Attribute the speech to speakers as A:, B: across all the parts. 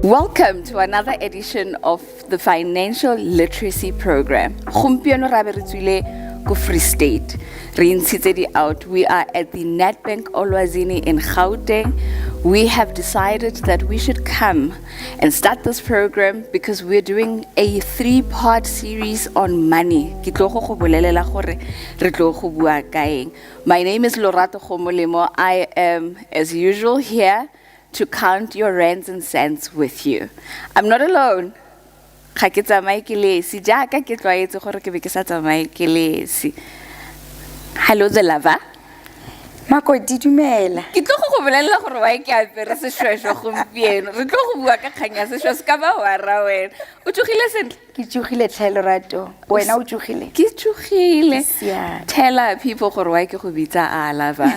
A: Welcome to another edition of the Financial Literacy Program. Gompieno ra be re tswile ko Free State. Re ntshitse di out. We are at the Nedbank Olwazini in Gauteng. We have decided that we should come and start this program because we're doing a 3-part series on money. Ke tlo go bolelela gore re tlo go bua ka eng. My name is Lorato Khomolemo. I am, as usual, here to count your rands and cents with you. I'm not alone. Ga ke tsamaye ke lesi jaaka ke tlwaetse gore ke be ke sa tsamaye ke lesi. Hello the lover.
B: Makoti dumela.
A: Ke tlo go bolelela gore wa ke apere seshweshwe gompieno. Re tlo go bua ka kganya seshweshwe ska ba wa ra wena. O tsogile sentle?
B: Ke tsogile Lorato. Wena o tsogile?
A: Ke tsogile.
B: Yeah.
A: Tell our people gore wa ke go bitsa a lover.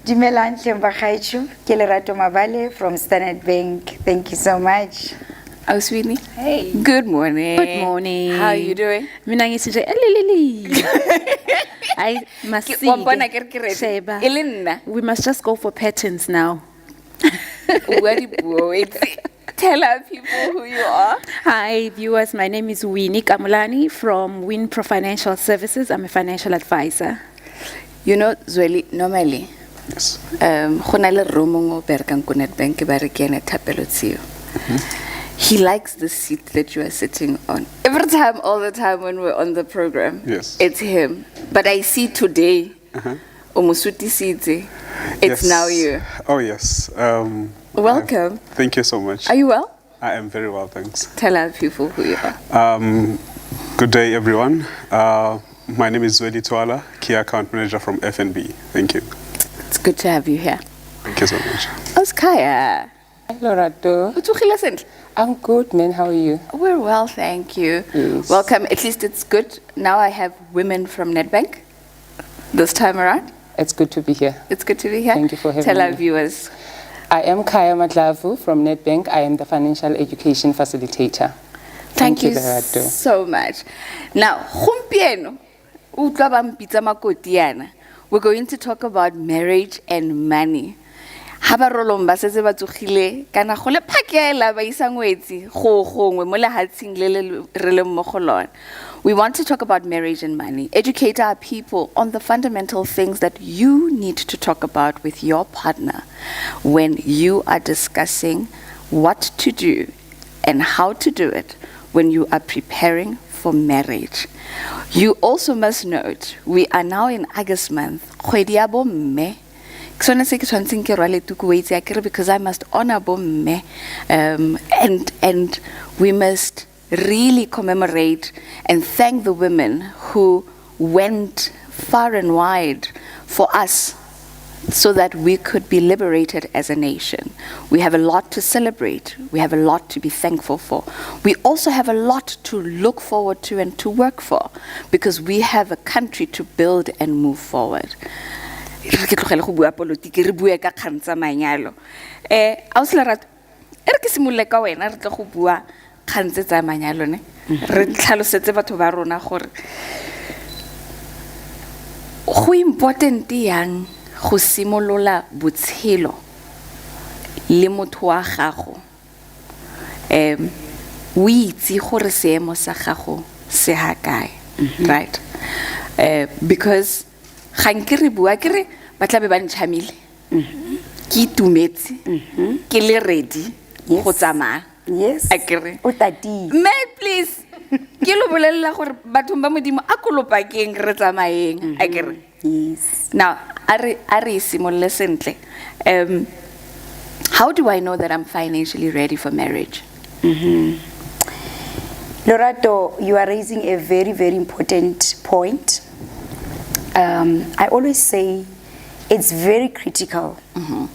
B: Dumelang Themba Khaichu, ke Lerato Mabale from Standard Bank. Thank you so much.
A: Oh, Sweetie.
B: Hey.
A: Good morning.
C: Good morning.
A: How are you doing?
C: Mina ngisije elilili. I must see.
A: Wabona ke re ke ready?
C: Sheba.
A: E le nna.
C: We must just go for patterns now.
A: Tell our people who you are.
C: Hi viewers, my name is Winnie Kamulani from Winpro Financial Services. I'm a financial advisor.
A: You know, Zweli, normally,
D: Yes.
A: go na le romo berkang ko Nedbank ba re ke ene Thapelo Tsiyo. He likes the seat that you are sitting on. Every time, all the time when we're on the program,
D: Yes.
A: it's him. But I see today, Omusuti Sidze, it's
D: Yes.
A: now you.
D: Oh, yes.
A: Welcome.
D: Thank you so much.
A: Are you well?
D: I am very well, thanks.
A: Tell our people who you are.
D: Good day, everyone. My name is Zweli Twala, Key Account Manager from FNB. Thank you.
A: It's good to have you here.
D: Thank you so much.
A: Oskaya,
E: Lorato,
A: utsogile sentle?
E: I'm good, man. How are you?
A: We're well, thank you.
E: Yes.
A: Welcome. At least it's good. Now I have women from Nedbank this time around.
E: It's good to be here.
A: It's good to be here.
E: Thank you for having
A: Tell our
E: me.
A: viewers.
E: I am Kaya Matlavu from Nedbank. I am the Financial Education Facilitator.
A: Thank you
E: Lorato.
A: so much. Now, gompieno, utlwa ba mpitsa makoti yana. We're going to talk about marriage and money. Ha ba rolong ba setse ba tsogile kana go le phakela ba isa ngwetsi go gongwe mo lehatsheng le re le mo go lona. We want to talk about marriage and money, educate our people on the fundamental things that you need to talk about with your partner when you are discussing what to do and how to do it when you are preparing for marriage. You also must note, we are now in August month. Kgwedi ya bomme. Ke sone se ke tshwantseng ke rwale tuku wa itse akere because I must honor bomme, and we must really commemorate and thank the women who went far and wide for us so that we could be liberated as a nation. We have a lot to celebrate. We have a lot to be thankful for. We also have a lot to look forward to and to work for because we have a country to build and move forward. Ke tlogele go bua politiki re bue ka kgang tsa manyalo. Auslerato, re ke simolle ka wena re tlo go bua kgang tsa manyalo ne. Re tlhalosetse batho ba rona gore go important yang go simolola botshelo le motho wa gago. O itse gore seemo sa gago se ha kae, right? Because ganke re bua ke re ba tla be ba ntšhamile. Ke itumetse, ke le ready go tsamaya.
B: Yes.
A: Akere.
B: O tati.
A: May please. Ke lo bolelela gore bathong ba modimo a kolopakeng re tsamayeng. Akere.
B: Yes.
A: Now, are simole sentle. How do I know that I'm financially ready for marriage?
B: Lorato, you are raising a very, very important point. I always say it's very critical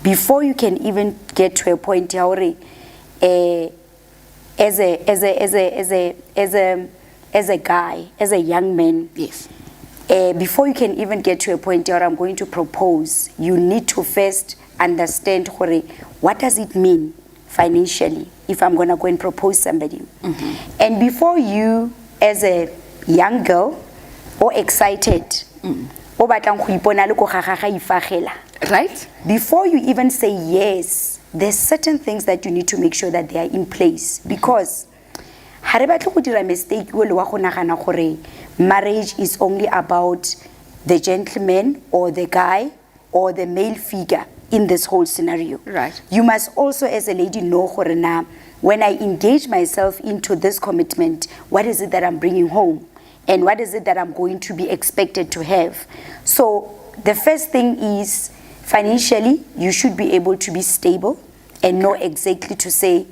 B: before you can even get to a point where as a guy, as a young man,
A: Yes.
B: before you can even get to a point where I'm going to propose, you need to first understand what does it mean financially if I'm going to go and propose somebody. And before you, as a young girl, or excited, o batlang go ipona le go gagaga ifagela,
A: Right?
B: before you even say yes there's certain things that you need to make sure that they are in place, because ha re batle go dira mistake o le wa go nagana gore marriage is only about the gentleman or the guy or the male figure in this whole scenario.
A: Right.
B: You must also, as a lady, know gore na when I engage myself into this commitment, what is it that I'm bringing home? And what is it that I'm going to be expected to have? So the first thing is, financially, you should be able to be stable and know exactly to say,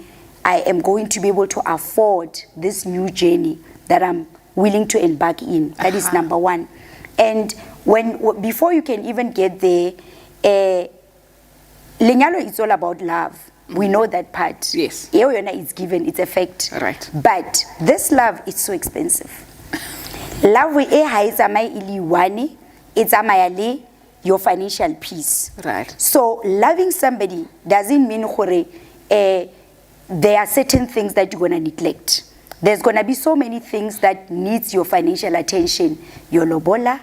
B: I am going to be able to afford this new journey that I'm willing to embark in. That is number one. And before you can even get there, lenyalo is all about love. We know that part.
A: Yes.
B: It's given, it's a fact.
A: Right.
B: But this love is so expensive. Love it's your financial peace.
A: Right.
B: So loving somebody doesn't mean there are certain things that you're gonna neglect. There's gonna be so many things that needs your financial attention. Your lobola,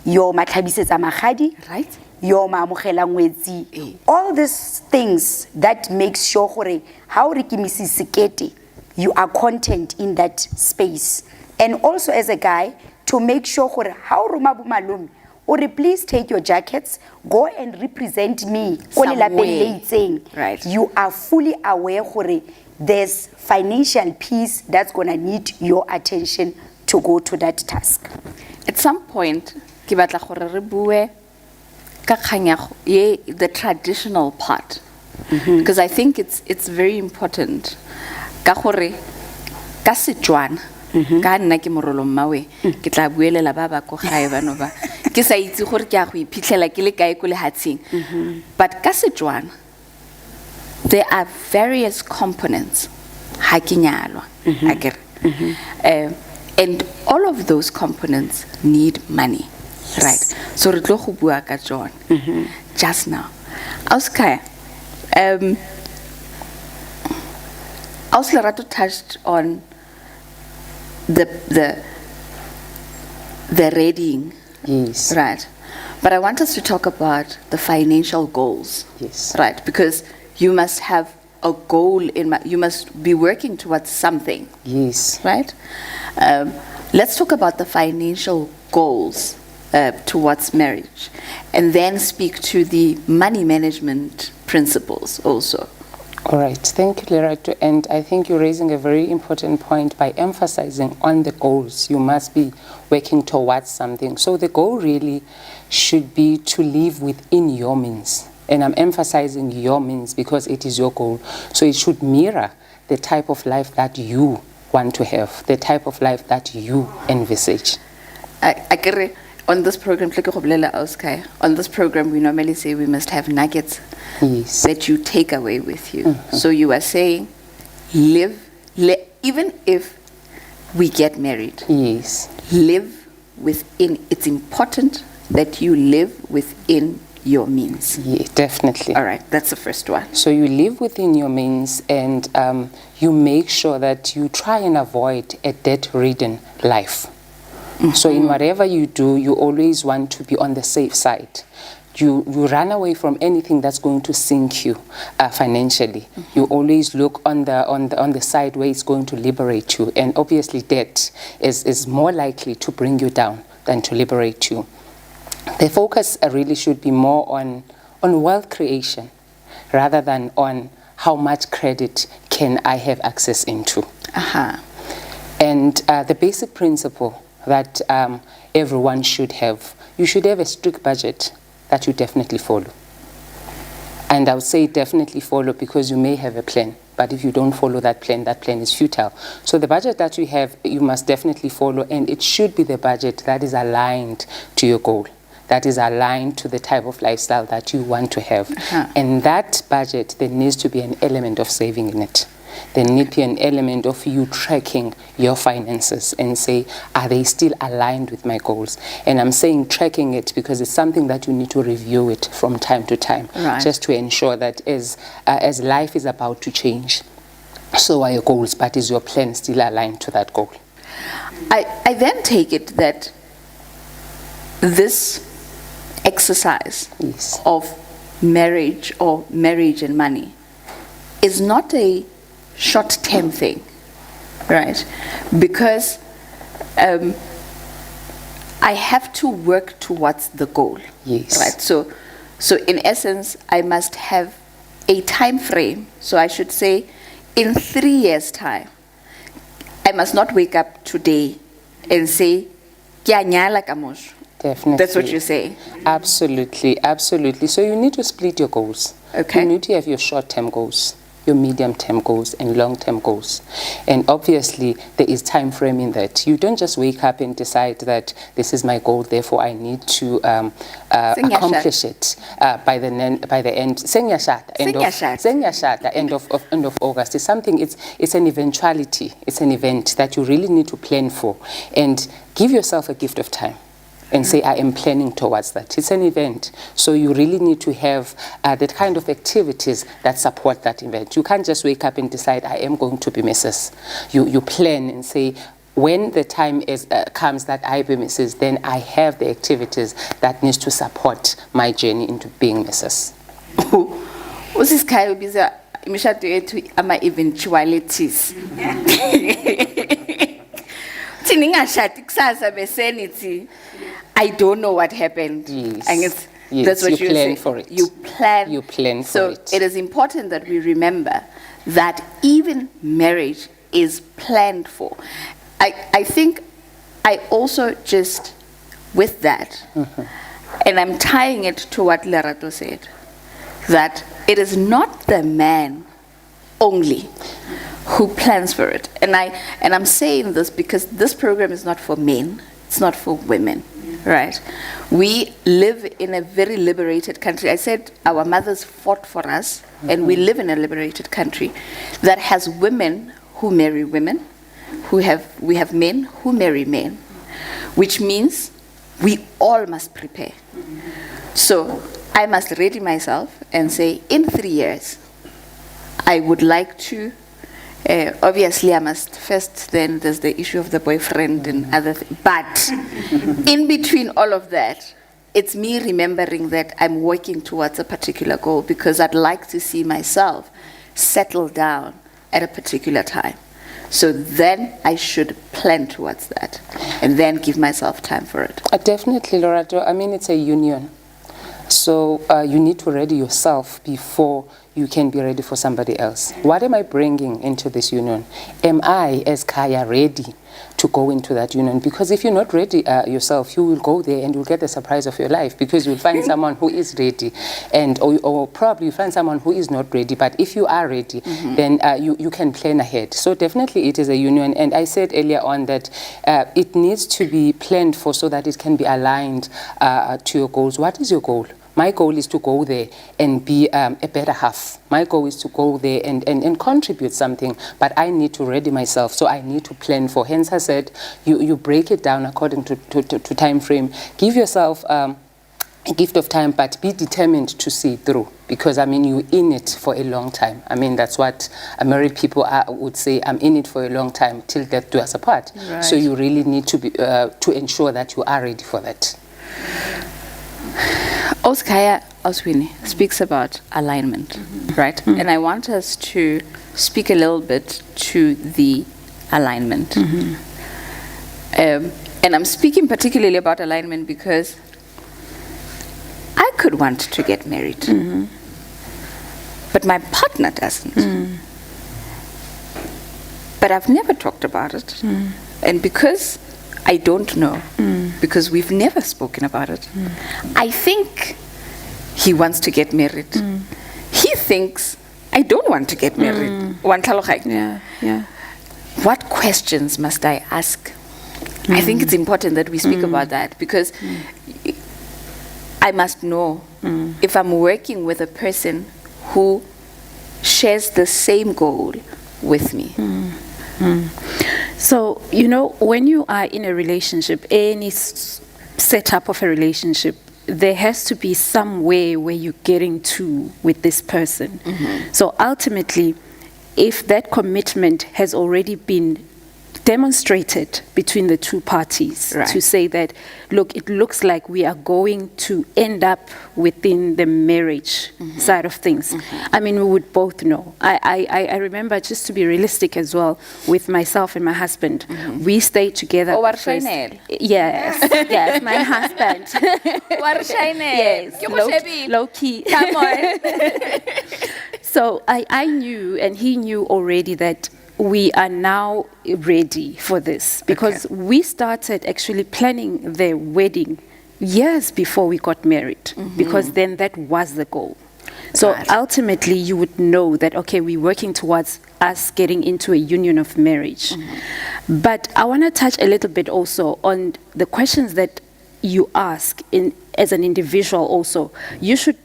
B: your matlabisetsa magadi,
A: Right.
B: your mamogela ngwetsi. All these things that makes sure gore how re ke misisekete, you are content in that space. And also as a guy, to make sure gore how roma bo malome, or please take your jackets, go and represent me.
A: Somewhere. Right.
B: You are fully aware gore there's financial piece that's gonna need your attention to go to that task.
A: At some point, ke batla gore re bue ka kgang ya the traditional part, because I think it's very important. Ka gore ka Setswana, ka nna ke morolo mmawe ke tla buelela ba ba ko gae bano ba ke sa itse gore ke a go iphitlhela ke le kae ko lehatseng. But ka Setswana, there are various components ha ke nyalwa akere. And all of those components need money. Right. So re tlo go bua ka John just now. Auskaya, Lerato touched on the readying.
E: Yes.
A: Right. But I want us to talk about the financial goals.
E: Yes.
A: Right, because you must have a goal you must be working towards something.
E: Yes.
A: Right? Let's talk about the financial goals towards marriage, and then speak to the money management principles also.
E: All right, thank you, Lerato. And I think you're raising a very important point by emphasizing on the goals. You must be working towards something. So the goal really should be to live within your means. And I'm emphasizing your means because it is your goal. So it should mirror the type of life that you want to have, the type of life that you envisage.
A: On this program, on this program, we normally say we must have nuggets
E: Yes.
A: that you take away with you. So you are saying, even if we get married,
E: Yes.
A: live within, it's important that you live within your means.
E: Yeah, definitely.
A: All right, that's the first one.
E: So you live within your means, and you make sure that you try and avoid a debt-ridden life. So in whatever you do, you always want to be on the safe side. You run away from anything that's going to sink you financially. You always look on the side where it's going to liberate you. And obviously debt is more likely to bring you down than to liberate you. The focus really should be more on wealth creation rather than on how much credit can I have access into. And the basic principle that everyone should have, you should have a strict budget that you definitely follow. And I would say definitely follow because you may have a plan, but if you don't follow that plan is futile. So the budget that you have, you must definitely follow, and it should be the budget that is aligned to your goal, that is aligned to the type of lifestyle that you want to have. And that budget, there needs to be an element of saving in it. There needs to be an element of you tracking your finances and say, are they still aligned with my goals? And I'm saying tracking it because it's something that you need to review it from time to time, just to ensure that as life is about to change, so are your goals, but is your plan still aligned to that goal?
A: I then take it that this exercise
E: Yes.
A: of marriage or marriage and money is not a short-term thing, right? Because I have to work towards the goal.
E: Yes.
A: Right. So in essence, I must have a time frame. So I should say, in 3 years' time, I must not wake up today and say, "Ke a nyala kamoso."
E: Definitely.
A: That's what you're saying.
E: Absolutely, absolutely. So you need to split your goals.
A: Okay.
E: You need to have your short-term goals, your medium-term goals, and long-term goals. And obviously, there is time frame in that. You don't just wake up and decide that this is my goal, therefore I need to accomplish it by the end. Senyashata, end of August. It's something. It's an eventuality. It's an event that you really need to plan for, and give yourself a gift of time. And say, I am planning towards that. It's an event. So you really need to have that kind of activities that support that event. You can't just wake up and decide, I am going to be Mrs. You plan and say, when the time comes that I be Mrs., then I have the activities that needs to support my journey into being Mrs.
A: Usisikhaya ubiza imishado yethu ama-eventualities. Ningashadi kusasa bese nithi I don't know what happened.
E: Yes.
A: And it's,
E: Yes,
A: that's what
E: you plan
A: say.
E: for it.
A: You plan.
E: You plan for
A: so
E: it.
A: it is important that we remember that even marriage is planned for. I think I also just, with that, and I'm tying it to what Lerato said, that it is not the man only who plans for it. And I'm saying this because this program is not for men, it's not for women, right? We live in a very liberated country. I said our mothers fought for us, and we live in a liberated country that has women who marry women, we have men who marry men, which means we all must prepare. So I must ready myself and say, in 3 years, I would like to, obviously I must first, then there's the issue of the boyfriend and other things. But in between all of that, it's me remembering that I'm working towards a particular goal because I'd like to see myself settle down at a particular time. So then I should plan towards that and then give myself time for it.
E: Definitely, Lorato. I mean, it's a union. So you need to ready yourself before you can be ready for somebody else. What am I bringing into this union? Am I, as Kaya, ready to go into that union? Because if you're not ready yourself, you will go there and you'll get the surprise of your life because you'll find someone who is ready, and or probably you find someone who is not ready. But if you are ready, then you can plan ahead. So definitely it is a union. And I said earlier on that it needs to be planned for so that it can be aligned to your goals. What is your goal? My goal is to go there and be a better half. My goal is to go there and contribute something, but I need to ready myself, so I need to plan for. Hence I said, you break it down according to time frame. Give yourself a gift of time, but be determined to see it through. Because, I mean, you're in it for a long time. I mean, that's what married people would say, I'm in it for a long time, till death do us apart.
A: Right.
E: So you really need to be to ensure that you are ready for that.
A: Oskaya Oswini speaks about alignment, right? And I want us to speak a little bit to the alignment. And I'm speaking particularly about alignment because I could want to get married, but my partner doesn't. But I've never talked about it. And because I don't know, because we've never spoken about it. I think he wants to get married. He thinks I don't want to get married.
C: Yeah.
A: What questions must I ask? I think it's important that we speak about that because I must know if I'm working with a person who shares the same goal with me.
C: So, you know, when you are in a relationship, any setup of a relationship, there has to be some way where you're getting to with this person. So ultimately, if that commitment has already been demonstrated between the two parties
A: Right.
C: to say that, look, it looks like we are going to end up within the marriage side of things. I mean, we would both know. I remember, just to be realistic as well, with myself and my husband, we stayed together.
A: Oh,
C: first-
A: Warshainel.
C: Yes, yes, my husband. Yes, low key.
A: Come on.
C: So I knew, and he knew already, that we are now ready for this, because we started actually planning the wedding years before we got married, because then that was the goal. So
A: Right.
C: ultimately, you would know that, okay, we're working towards us getting into a union of marriage. But I want to touch a little bit also on the questions that you ask as an individual also. You should,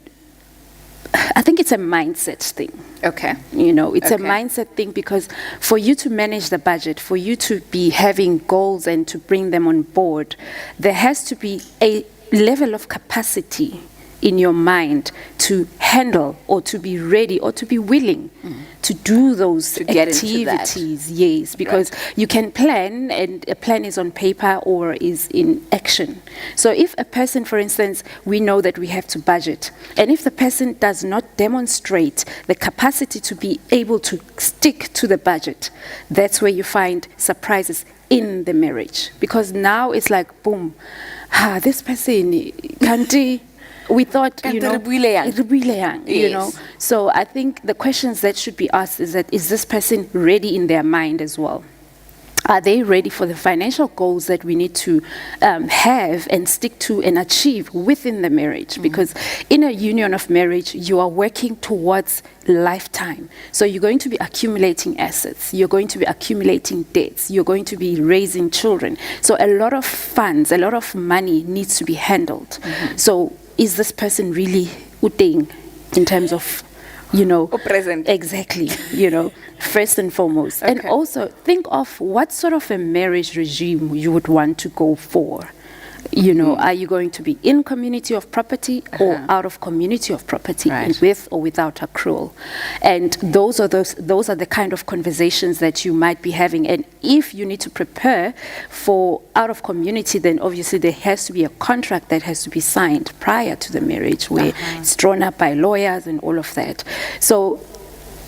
C: I think it's a mindset thing.
A: Okay.
C: You know, it's
A: Okay.
C: a mindset thing, because for you to manage the budget, for you to be having goals and to bring them on board, there has to be a level of capacity in your mind to handle or to be ready or to be willing to do those
A: To get into that.
C: activities. Yes, because you can plan, and a plan is on paper or is in action. So if a person, for instance, we know that we have to budget, and if the person does not demonstrate the capacity to be able to stick to the budget, that's where you find surprises in the marriage. Because now it's like, boom, this person, can't we thought, you
A: Kanti
C: know,
A: re buile yang?
C: re buile yang, you
A: Yes.
C: know. So I think the questions that should be asked is that, is this person ready in their mind as well? Are they ready for the financial goals that we need to have and stick to and achieve within the marriage? Because in a union of marriage, you are working towards lifetime. So you're going to be accumulating assets, you're going to be accumulating debts, you're going to be raising children. So a lot of funds, a lot of money needs to be handled. So is this person really uteng in terms of, you know,
A: O present.
C: exactly, you know, first and foremost. And
A: Okay.
C: also think of what sort of a marriage regime you would want to go for. You know, are you going to be in community of property or out of community of property,
A: Right.
C: with or without accrual? And those are the kind of conversations that you might be having. And if you need to prepare for out of community, then obviously there has to be a contract that has to be signed prior to the marriage, where it's drawn up by lawyers and all of that. So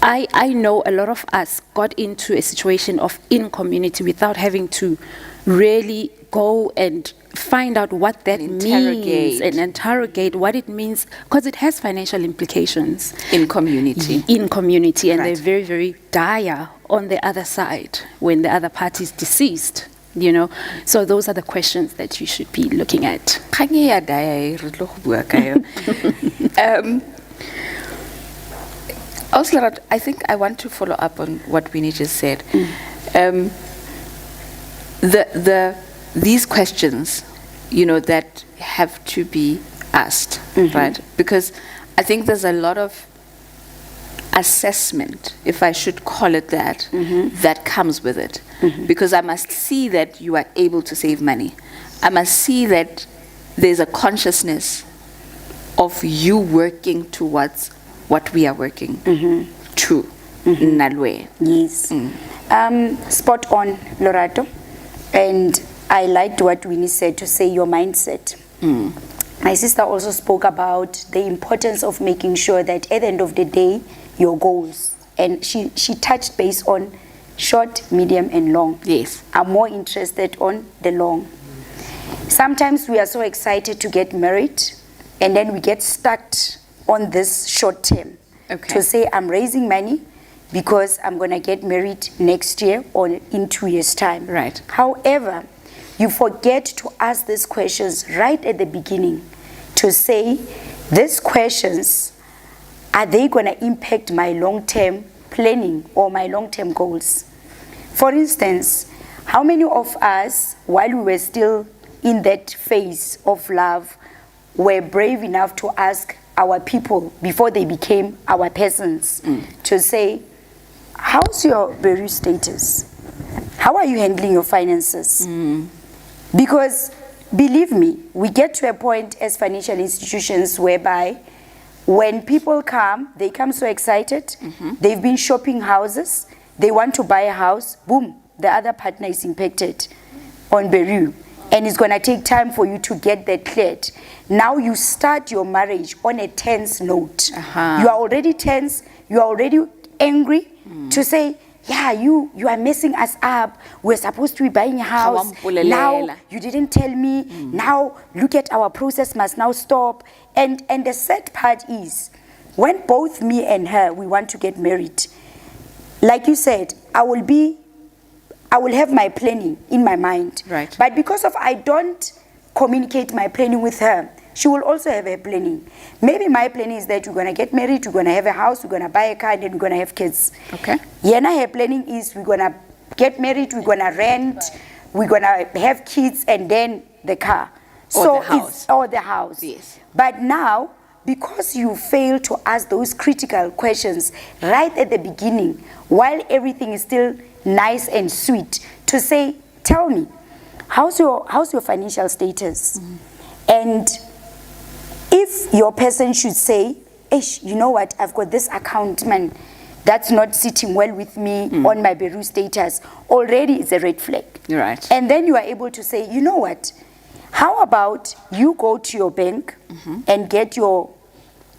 C: I know a lot of us got into a situation of in community without having to really go and find out what that means
A: Interrogate.
C: and interrogate what it means, because it has financial implications
A: In community.
C: in community, and
A: Right.
C: they're very, very dire on the other side when the other party is deceased, you know. So those are the questions that you should be looking at.
A: Kgang e ya daya e, re tlo go bua ka yone. Also, Lerato, I think I want to follow up on what Winnie just said. These questions, you know, that have to be asked, right? Because I think there's a lot of assessment, if I should call it that, that comes with it. Because I must see that you are able to save money. I must see that there's a consciousness of you working towards what we are working to. Nalwe.
B: Yes. Spot on, Lorato. And I liked what Winnie said, to say your mindset. My sister also spoke about the importance of making sure that at the end of the day, your goals. And she touched base on short, medium, and long.
A: Yes.
B: I'm more interested on the long. Sometimes we are so excited to get married, and then we get stuck on this short term.
A: Okay.
B: To say, I'm raising money because I'm going to get married next year or in 2 years' time.
A: Right.
B: However, you forget to ask these questions right at the beginning, to say, these questions, are they going to impact my long-term planning or my long-term goals? For instance, how many of us, while we were still in that phase of love, were brave enough to ask our people before they became our persons to say, how's your burial status? How are you handling your finances? Because believe me, we get to a point as financial institutions whereby when people come, they come so excited, they've been shopping houses, they want to buy a house, boom, the other partner is impacted on Beru, and it's going to take time for you to get that cleared. Now you start your marriage on a tense note. You are already tense, you are already angry to say, yeah, you are messing us up. We're supposed to be buying a house. Now you didn't tell me. Now look at our process must now stop. And the sad part is, when both me and her, we want to get married, like you said, I will have my planning in my mind.
A: Right.
B: But because of I don't communicate my planning with her, she will also have her planning. Maybe my planning is that we're going to get married, we're going to have a house, we're going to buy a car, and then we're going to have kids.
A: Okay.
B: Yena, her planning is we're going to get married, we're going to rent, we're going to have kids, and then the car.
A: Or the house.
B: Or the house.
A: Yes.
B: But now, because you fail to ask those critical questions right at the beginning, while everything is still nice and sweet, to say, tell me, how's your financial status? And if your person should say, Ish, you know what, I've got this account, man, that's not sitting well with me on my Beru status, already it's a red flag.
A: You're right.
B: And then you are able to say, you know what, how about you go to your bank and get your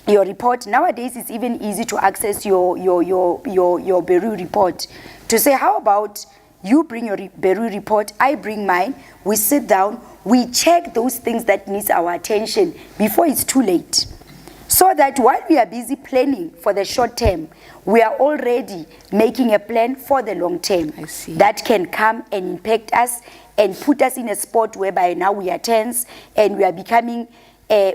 B: report. Nowadays, it's even easy to access your Beru report. To say, how about you bring your Beru report, I bring mine, we sit down, we check those things that needs our attention before it's too late. So that while we are busy planning for the short term, we are already making a plan for the long term.
A: I see.
B: That can come and impact us and put us in a spot whereby now we are tense and we are becoming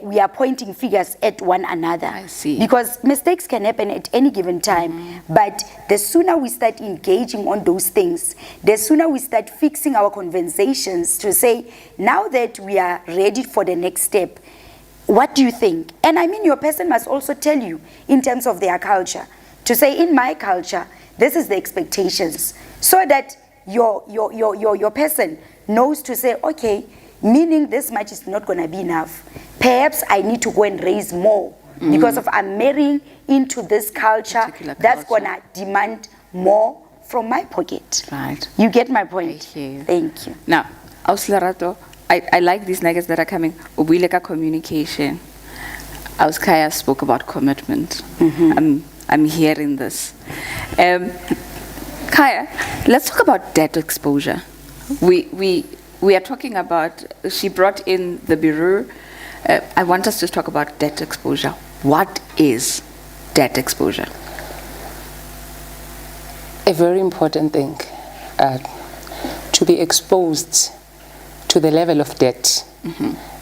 B: we are pointing fingers at one another.
A: I see.
B: Because mistakes can happen at any given time. But the sooner we start engaging on those things, the sooner we start fixing our conversations to say, now that we are ready for the next step, what do you think? And I mean, your person must also tell you in terms of their culture. To say, in my culture, this is the expectations. So that your person knows to say, okay, meaning this much is not going to be enough. Perhaps I need to go and raise more because of I'm marrying into this culture
A: Particular
B: that's
A: culture.
B: going to demand more from my pocket.
A: Right.
B: You get my point?
A: I hear you.
B: Thank you.
A: Now, Auslerato, I like these nuggets that are coming. Ubuileka communication. Auskaya spoke about commitment. I'm hearing this. Kaya, let's talk about debt exposure. We are talking about, she brought in the Bureau. I want us to talk about debt exposure. What is debt exposure?
E: A very important thing, to be exposed to the level of debt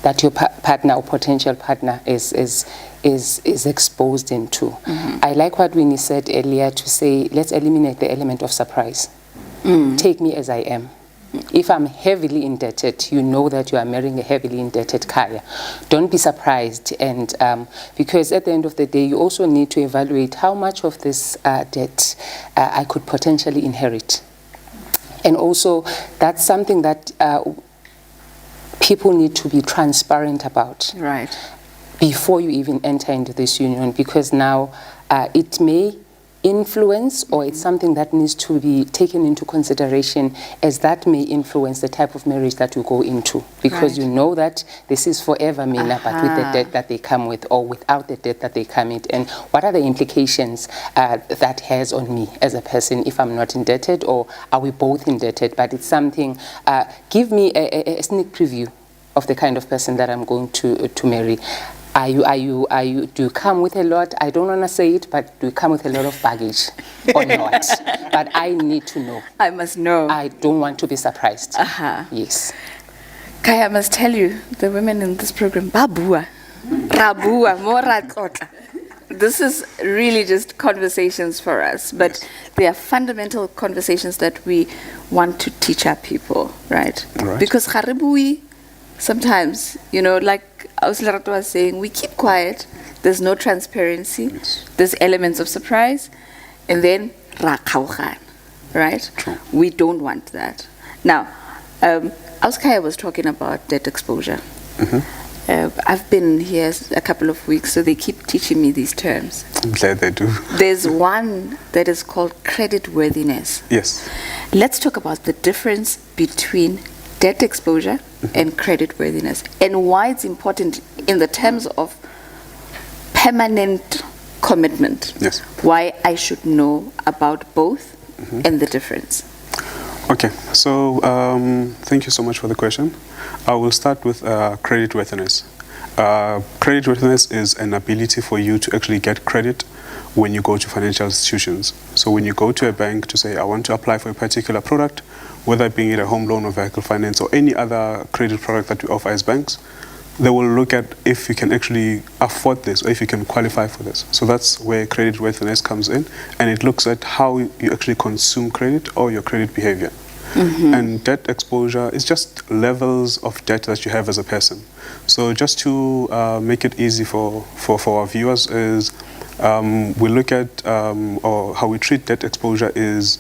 E: that your partner or potential partner is exposed into. I like what Winnie said earlier to say, let's eliminate the element of surprise. Take me as I am. If I'm heavily indebted, you know that you are marrying a heavily indebted Kaya. Don't be surprised, and because at the end of the day, you also need to evaluate how much of this debt I could potentially inherit. And also, that's something that people need to be transparent about.
A: Right.
E: Before you even enter into this union, because now it may influence, or it's something that needs to be taken into consideration, as that may influence the type of marriage that you go into, because
A: Right.
E: you know that this is forever Mina, but with the debt that they come with, or without the debt that they come with, and what are the implications that has on me as a person if I'm not indebted, or are we both indebted? But it's something, give me a sneak preview of the kind of person that I'm going to marry. Do you come with a lot? I don't want to say it, but do you come with a lot of baggage or not? But I need to know.
A: I must know.
E: I don't want to be surprised. Yes.
A: Kaya, I must tell you, the women in this program, babua, rabua, moratota. This is really just conversations for us, but they are fundamental conversations that we want to teach our people, right?
D: Right.
A: Because haribui, sometimes, you know, like Auslerato was saying, we keep quiet. There's no transparency.
D: Yes.
A: There's elements of surprise, and then rakauhan, right?
D: True.
A: We don't want that. Now, Auskaya was talking about debt exposure. I've been here a couple of weeks, so they keep teaching me these terms.
D: I'm glad they do.
A: There's one that is called credit worthiness.
D: Yes.
A: Let's talk about the difference between debt exposure and credit worthiness, and why it's important in the terms of permanent commitment.
D: Yes.
A: Why I should know about both and the difference.
D: Okay, so thank you so much for the question. I will start with creditworthiness. Creditworthiness is an ability for you to actually get credit when you go to financial institutions. So when you go to a bank to say, I want to apply for a particular product, whether it being a home loan or vehicle finance or any other credit product that we offer as banks, they will look at if you can actually afford this or if you can qualify for this. So that's where creditworthiness comes in, and it looks at how you actually consume credit or your credit behavior. And debt exposure is just levels of debt that you have as a person. So just to make it easy for our viewers is we look at or how we treat debt exposure is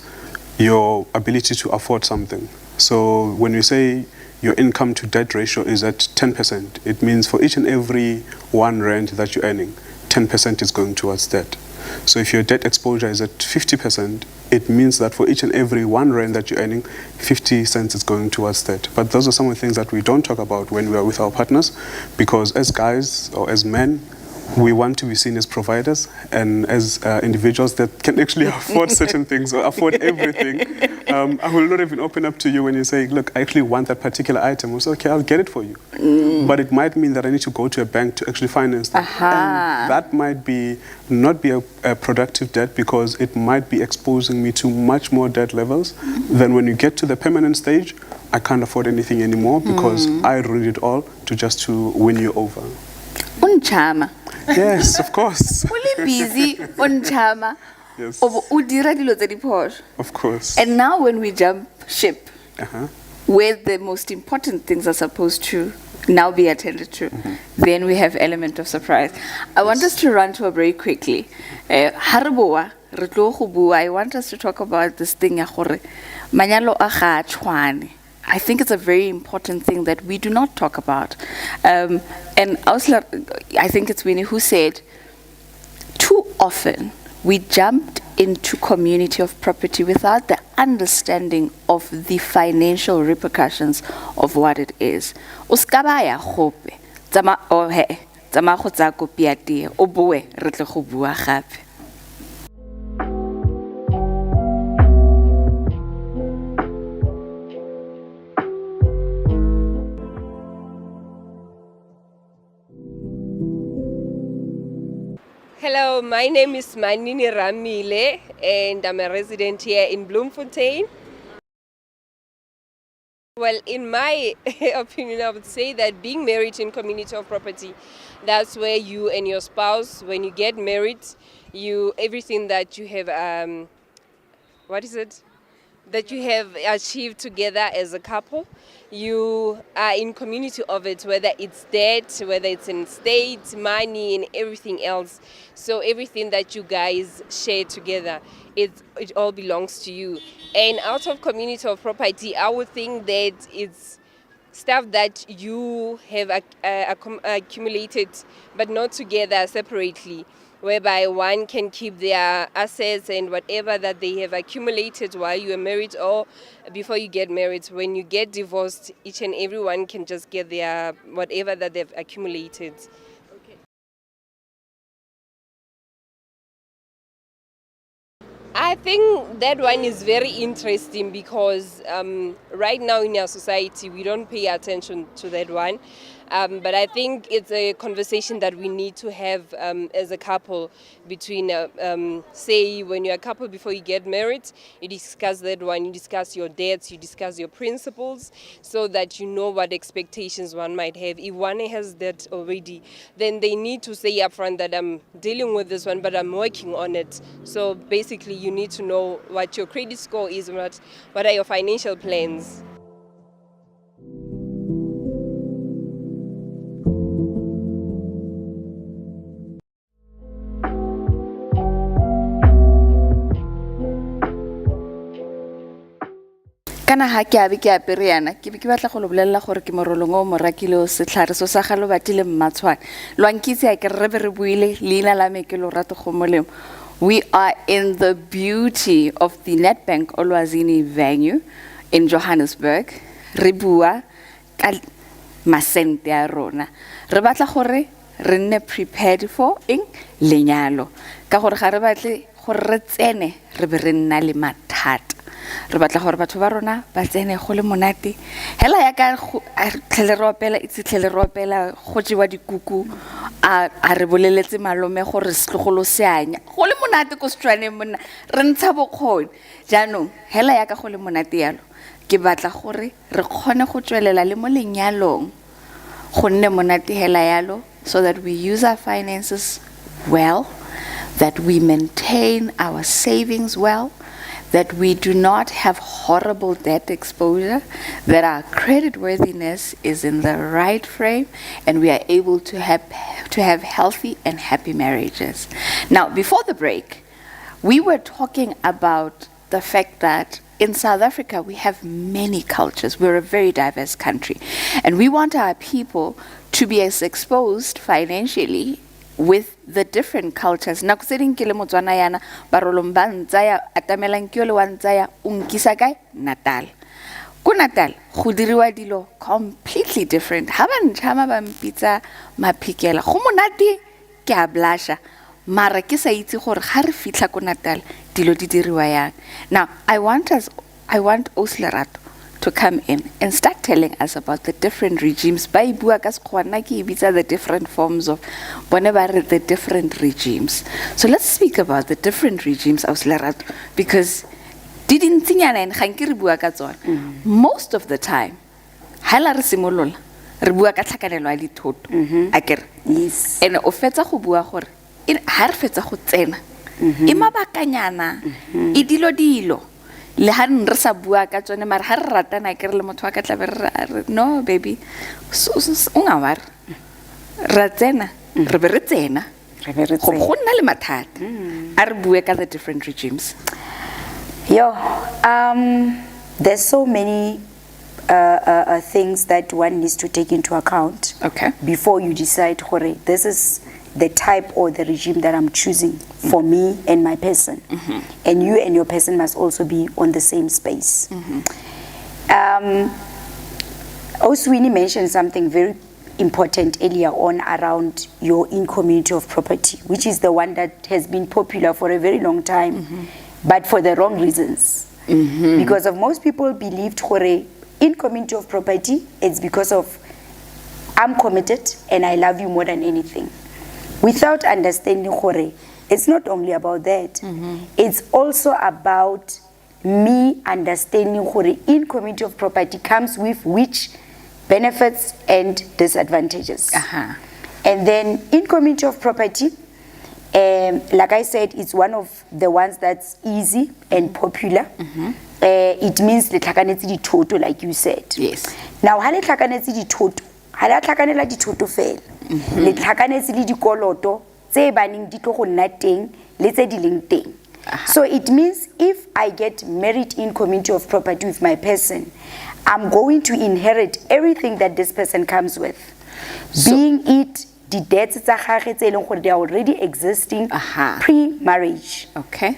D: your ability to afford something. So when we say your income to debt ratio is at 10%, it means for each and every R1 that you're earning, 10% is going towards debt. So if your debt exposure is at 50%, it means that for each and every R1 that you're earning, 50 cents is going towards debt. But those are some of the things that we don't talk about when we are with our partners, because as guys or as men, we want to be seen as providers and as individuals that can actually afford certain things or afford everything. I will not even open up to you when you say, look, I actually want that particular item. We'll say, okay, I'll get it for you. But it might mean that I need to go to a bank to actually finance that. And that might be not be a productive debt, because it might be exposing me to much more debt levels than when you get to the permanent stage. I can't afford anything anymore because I ruined it all to win you over.
A: Unchama.
D: Yes, of course.
A: Only busy unchama.
D: Yes.
A: Udira dilo tse diphoso.
D: Of course.
A: And now when we jump ship,
D: Uh-huh.
A: where the most important things are supposed to now be attended to, then we have element of surprise. I want us to run to a break quickly. Hariboa, re tlo go bua. I want us to talk about this thing ya gore manyalo a ga tshwane. I think it's a very important thing that we do not talk about. And also, I think it's Winnie who said, too often we jumped into community of property without the understanding of the financial repercussions of what it is. Uskabaya gope, tsama o he, tsama go tsa kopi ya tee, o boe re tle go bua gape.
F: Hello, my name is Manini Ramile and I'm a resident here in Bloemfontein. Well, in my opinion, I would say that being married in community of property, that's where you and your spouse, when you get married, everything that you have, that you have achieved together as a couple, you are in community of it, whether it's debt, whether it's in estate, money, and everything else. So everything that you guys share together, it all belongs to you. And out of community of property, I would think that it's stuff that you have accumulated, but not together, separately, whereby one can keep their assets and whatever that they have accumulated while you are married or before you get married. When you get divorced, each and everyone can just get their whatever that they've accumulated. I think that one is very interesting because right now in our society we don't pay attention to that one. But I think it's a conversation that we need to have as a couple between, say, when you're a couple before you get married, you discuss that one, you discuss your debts, you discuss your principles, so that you know what expectations one might have. If one has that already, then they need to say upfront that I'm dealing with this one, but I'm working on it. So basically, you need to know what your credit score is and what are your financial plans.
A: kana ha ke abe ke apere yana ke be ke batla go lo bolelela gore ke morolong o morakile o setlhare so sa ga lo batile mmatshwane lo nkitse a ke re be re buile leina la me ke lo rato go molemo. We are in the beauty of the Nedbank Olwazini venue in Johannesburg. Re bua ka masente a rona. Re batla gore re nne prepared for eng lenyalo ka gore ga re batle gore re tsene re be re nna le mathata. Re batla gore batho ba rona ba tsene go le monate hela ya ka tlhele re opela itse tlhele re opela go tsewa dikuku a re boleletse malome gore setlogolo se anya go le monate ko Setswaneng monna re ntsha bokgoni jaanong hela ya ka go le monate yalo ke batla gore re kgone go tswelela le mo lenyalong go nne monate hela yalo so that we use our finances well, that we maintain our savings well, that we do not have horrible debt exposure, that our credit worthiness is in the right frame, and we are able to have healthy and happy marriages. Now, before the break, we were talking about the fact that in South Africa, we have many cultures. We're a very diverse country. And we want our people to be as exposed financially with the different cultures. Nakuseding kile Motswana yana barolong ba ntsaya atamelang ke le wa ntsaya unkisa kae Natal. Ko Natal go diriwa dilo completely different. Ha ba ntšhama ba mpitsa maphikela go monate ke a blasha mara ke sa itse gore ga re fitla ko Natal dilo di diriwa yang. Now I want Oslerato to come in and start telling us about the different regimes. Ba ibua ka sekgowa nna ke ibitsa the different forms of bone ba re the different regimes. So let's speak about the different regimes, Oslerato, because di dintsinyana en ga nke re bua ka tsona. Most of the time hala re simolola re bua ka tlhakanelo ya dithoto akere.
B: Yes.
A: And o fetsa go bua gore ha re fetsa go tsena e mabakanyana e dilo le ha re sa bua ka tsone mara ha re ratana ke re le motho wa ka tla be re no baby o nga wa ra tsena re be re tsena go nna le mathata a re bue ka the different regimes.
B: There's so many things that one needs to take into account before you decide gore this is the type or the regime that I'm choosing for me and my person. And you and your person must also be on the same space. Oswini mentioned something very important earlier on around your in-community of property, which is the one that has been popular for a very long time, but for the wrong reasons. Because of most people believed in-community of property, it's because of I'm committed and I love you more than anything. Without understanding gore, it's not only about that. It's also about me understanding gore in-community of property comes with which benefits and disadvantages. And then in-community of property, like I said, it's one of the ones that's easy and popular. It means le tlhakanetse dithoto, like you said.
A: Yes.
B: Now, ha le tlhakanetse dithoto, ha la tlhakanela dithoto fela. Le tlhakanetse le dikoloto tse baneng di tlo go nna teng le tse di leng teng. So it means if I get married in community of property with my person, I'm going to inherit everything that this person comes with. Being it the debts tsa gagwe tse leng gore they are already existing pre-marriage.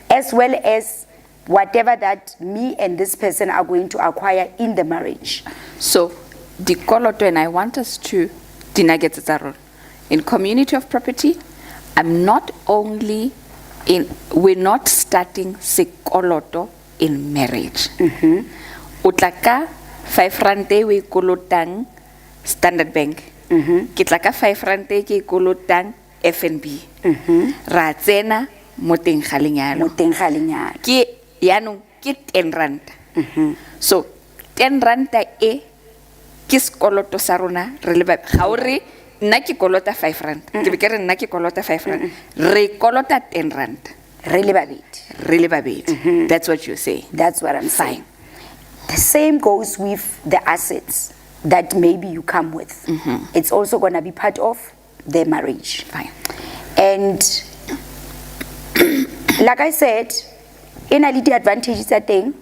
B: As well as whatever that me and this person are going to acquire in the marriage.
A: So dikoloto, and I want us to in community of property, we're not starting sekoloto in marriage. Utlaka 5 rande we kolotang Standard Bank. Kitlaka 5 rande ke kolotang FNB. Ra tsena mo teng ga lenyalo. Ke yanong ke 10 rand. So 10 rand e ke sekoloto sa rona re le ba ga o re nna ke kolota 5 rand ke be ke re nna ke kolota 5 rand re kolota 10 rand re le babedi. That's what you're saying.
B: That's what I'm saying. The same goes with the assets that maybe you come with. It's also going to be part of the marriage.
A: Fine.
B: And like I said, in a little advantages are thing,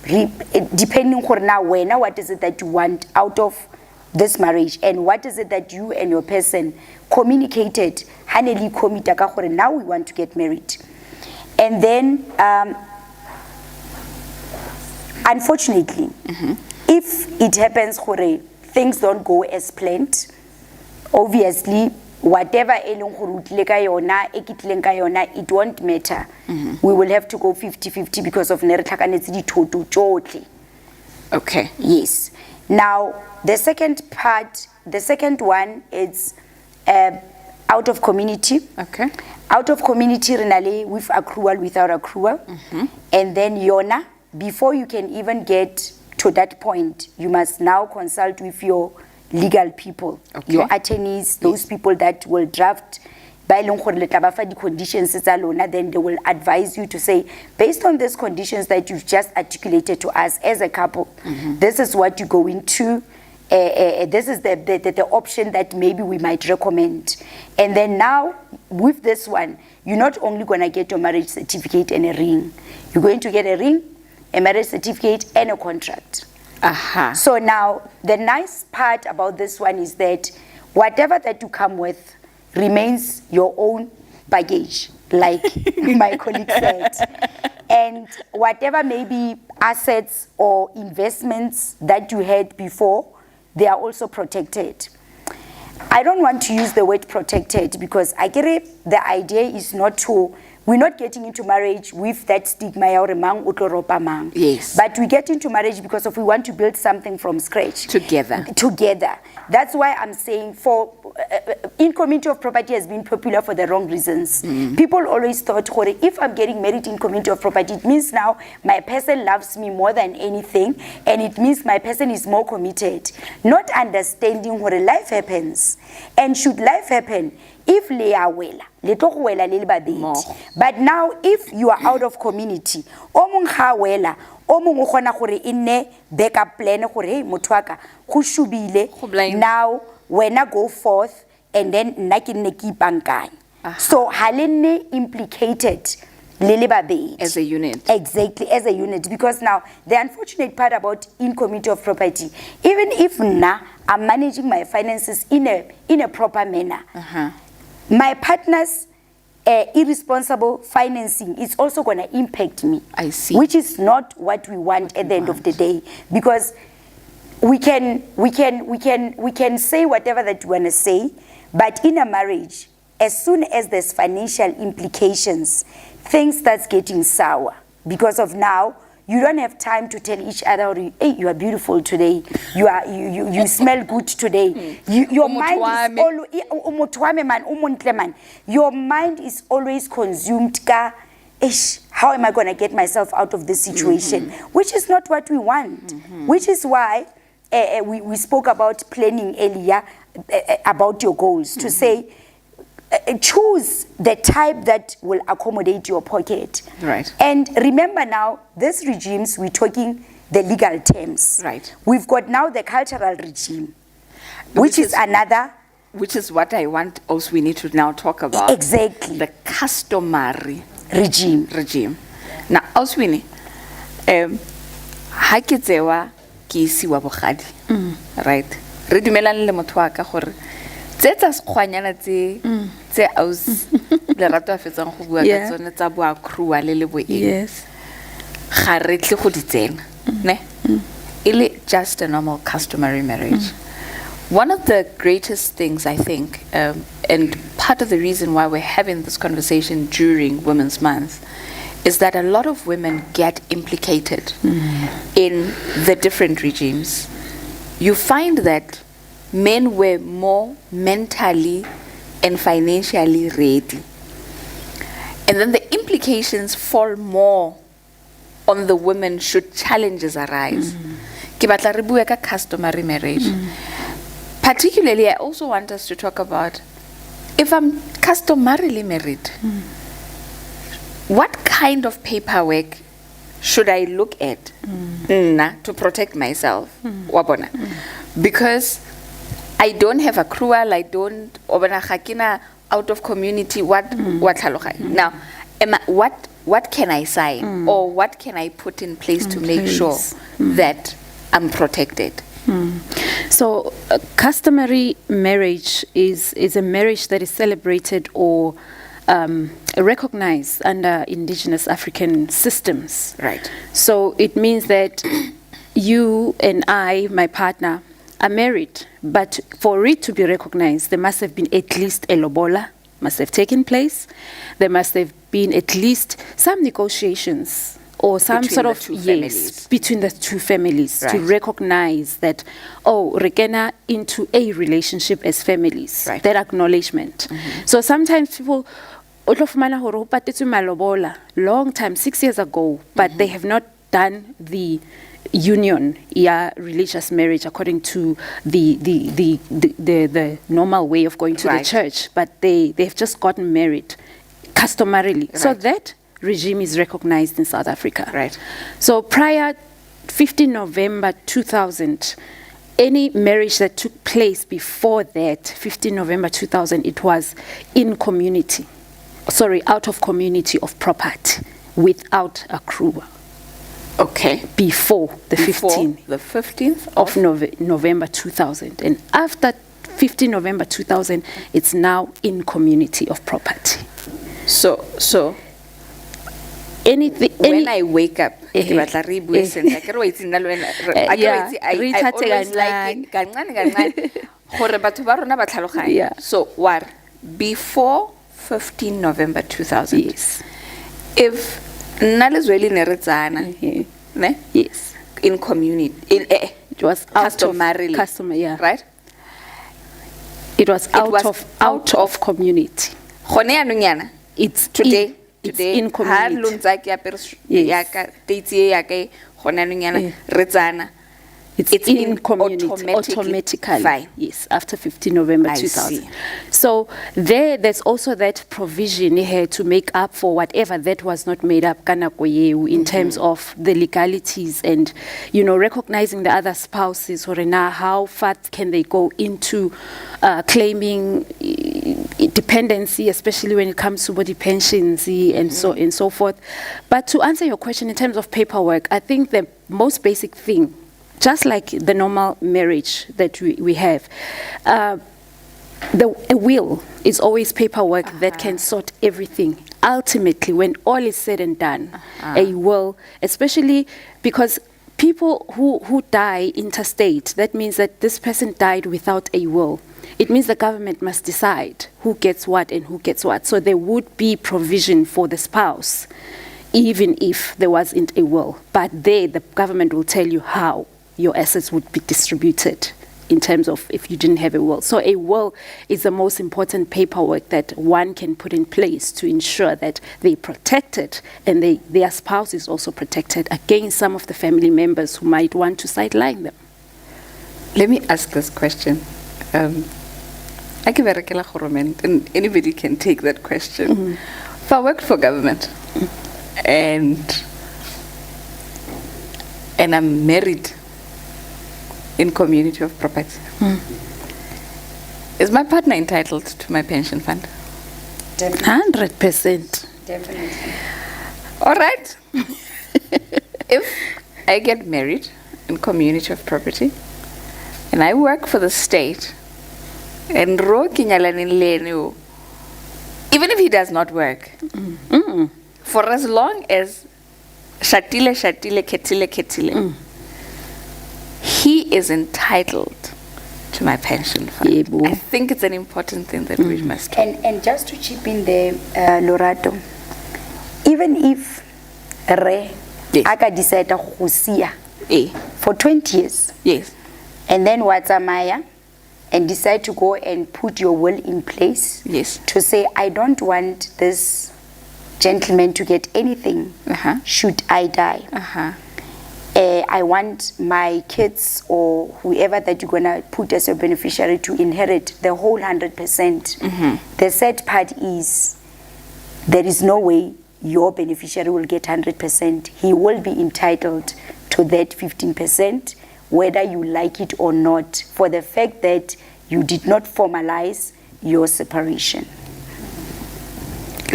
B: depending gore now wena what is it that you want out of this marriage and what is it that you and your person communicated haneli commit ka gore now we want to get married. And then unfortunately if it happens gore things don't go as planned, obviously whatever e leng gore o tlile ka yona e kitleng ka yona it won't matter. We will have to go 50-50 because of ne re tlhakanetse dithoto tsotlhe.
A: Okay.
B: Yes. Now the second one is out of community.
A: Okay.
B: Out of community renale with accrual, without accrual. And then yona, before you can even get to that point, you must now consult with your legal people,
A: Okay.
B: your attorneys, those people that will draft ba eleng gore le tla ba fa di conditions tsa lona, then they will advise you to say, based on these conditions that you've just articulated to us as a couple, this is what you go into. This is the option that maybe we might recommend. And then now, with this one, you're not only going to get your marriage certificate and a ring. You're going to get a ring, a marriage certificate, and a contract.
A: Aha.
B: So now, the nice part about this one is that whatever that you come with remains your own baggage, like my colleague said. And whatever maybe assets or investments that you had before, they are also protected. I don't want to use the word protected because I get it, the idea is not to, we're not getting into marriage with that stigma ya hore mang o tlo ropa mang.
A: Yes.
B: But we get into marriage because of we want to build something from scratch.
A: Together.
B: Together. That's why I'm saying in community of property has been popular for the wrong reasons. People always thought, if I'm getting married in community of property, it means now my person loves me more than anything, and it means my person is more committed. Not understanding what life happens. And should life happen, if le ya wela, le tlo go wela le le babedi. But now, if you are out of community, o mong ga wela, o mong o kgona gore e nne backup plan gore hey motho wa ka go shubile, now wena go forth and then nna ke nne ke ipankanya. So ha le nne implicated le le babedi
A: As a unit.
B: Exactly, as a unit. Because now the unfortunate part about in community of property, even if na I'm managing my finances in a proper manner, my partner's irresponsible financing is also going to impact me.
A: I see.
B: Which is not what we want at the end of the day, because we can say whatever that we want to say, but in a marriage, as soon as there's financial implications, things starts getting sour because of now. You don't have time to tell each other, hey, you are beautiful today. You smell good today. Your mind is always consumed. How am I going to get myself out of this situation? Which is not what we want. Which is why we spoke about planning earlier about your goals, to say, choose the type that will accommodate your pocket.
A: Right.
B: And remember now, these regimes, we're talking the legal terms.
A: Right.
B: We've got now the cultural regime, which is another.
A: Which is what I want also we need to now talk about.
B: Exactly.
A: The customary
B: regime.
A: Now, Oswini, ha ke tsewa ke isiwa bogadi. Right. Re dumelane le motho wa ka gore tsetsa sekgwanyana tse aus le rato a fetsang go bua ka tsone tsa bo accrual le bo eng.
C: Yes.
A: Ga re tle go di tsena, ne? Ile just a normal customary marriage. One of the greatest things I think, and part of the reason why we're having this conversation during Women's Month, is that a lot of women get implicated in the different regimes. You find that men were more mentally and financially ready. And then the implications fall more on the women should challenges arise. Ke batla re bue ka customary marriage. Particularly, I also want us to talk about, if I'm customarily married, what kind of paperwork should I look at to protect myself? Wabona. Because I don't have accrual, I don't, obana hakina out of community, what tlhaloganya. Now, what can I sign or what can I put in place to make sure that I'm protected?
C: So, customary marriage is a marriage that is celebrated or recognized under indigenous African systems.
A: Right.
C: So, it means that you and I, my partner, are married, but for it to be recognized, there must have been at least a lobola, must have taken place. There must have been at least some negotiations or some
A: Between
C: sort
A: the
C: of
A: two families.
C: between the two families to
A: Right.
C: recognize that, oh, re kena into a relationship as families.
A: Right.
C: That acknowledgement. So sometimes people o tlo fumana hore ho patetswe malobola long time, 6 years ago, but they have not done the union, religious marriage according to the normal way of going to
A: Right.
C: the church, but they've just gotten married customarily. So
A: Right.
C: that regime is recognized in South Africa.
A: Right.
C: So prior 15 November 2000, any marriage that took place before that, 15 November 2000, it was out of community of property without accrual.
A: Okay.
C: Before the
A: Before
C: 15th
A: the 15th
C: of November 2000. And after 15 November 2000, it's now in community of property.
A: So
C: Anything,
A: when I wake up, ke
C: Eh,
A: batla re bue sentle. Akere wa itse nna le wena, akere
C: yeah,
A: wa itse,
C: re
A: I
C: ithathe
A: always like
C: kancane.
A: it kancane gore batho ba rona ba tlhaloganye.
C: Yeah.
A: So war before 15 November 2000.
C: Yes.
A: If nna le Zweli ne re tsana,
C: Mhm.
A: ne?
C: Yes.
A: In community,
C: It was
A: customarily,
C: yeah.
A: right?
C: It was
A: was
C: out of community.
A: Gone yaanong yana,
C: It's
A: today
C: it's in
A: ha
C: community.
A: lo ntse ke apere
C: Yes.
A: ya ka dates ye ya ka gone yaanong yana
C: Yeah.
A: re tsana.
C: It's
A: It's
C: in
A: in
C: community
A: automatically. Fine.
C: Yes, after 15 November
A: I
C: 2000.
A: see.
C: So there's also that provision here to make up for whatever that was not made up kana ko eo in terms of the legalities and recognizing the other spouses or na how far can they go into claiming dependency, especially when it comes to body pensions and so forth. But to answer your question in terms of paperwork, I think the most basic thing, just like the normal marriage that we have, a will is always paperwork that can sort everything. Ultimately, when all is said and done, a will, especially because people who die interstate, that means that this person died without a will. It means the government must decide who gets what and who gets what. So there would be provision for the spouse, even if there wasn't a will. But the government will tell you how your assets would be distributed in terms of if you didn't have a will. So a will is the most important paperwork that one can put in place to ensure that they're protected and their spouse is also protected against some of the family members who might want to sideline them.
A: Let me ask this question. I give a government, and anybody can take that question. If I worked for government and I'm married in community of property, is my partner entitled to my pension fund?
C: 100%.
B: Definitely.
A: All right. If I get married in community of property and I work for the state and even if he does not work, for as long as shatile ketile, he is entitled to my pension fund.
C: Yebo.
A: I think it's an important thing that we must do.
B: And just to chip in there, Lorato, even if Re
A: Yes.
B: aka decide go sia
A: Eh,
B: for 20 years,
A: yes.
B: and then Watsamaya and decide to go and put your will in place
A: Yes.
B: to say, I don't want this gentleman to get anything
A: Uh-huh.
B: should I die.
A: Uh-huh.
B: I want my kids or whoever that you're gonna put as your beneficiary to inherit the whole 100%. The sad part is there is no way your beneficiary will get 100%. He will be entitled to that 15%, whether you like it or not, for the fact that you did not formalize your separation.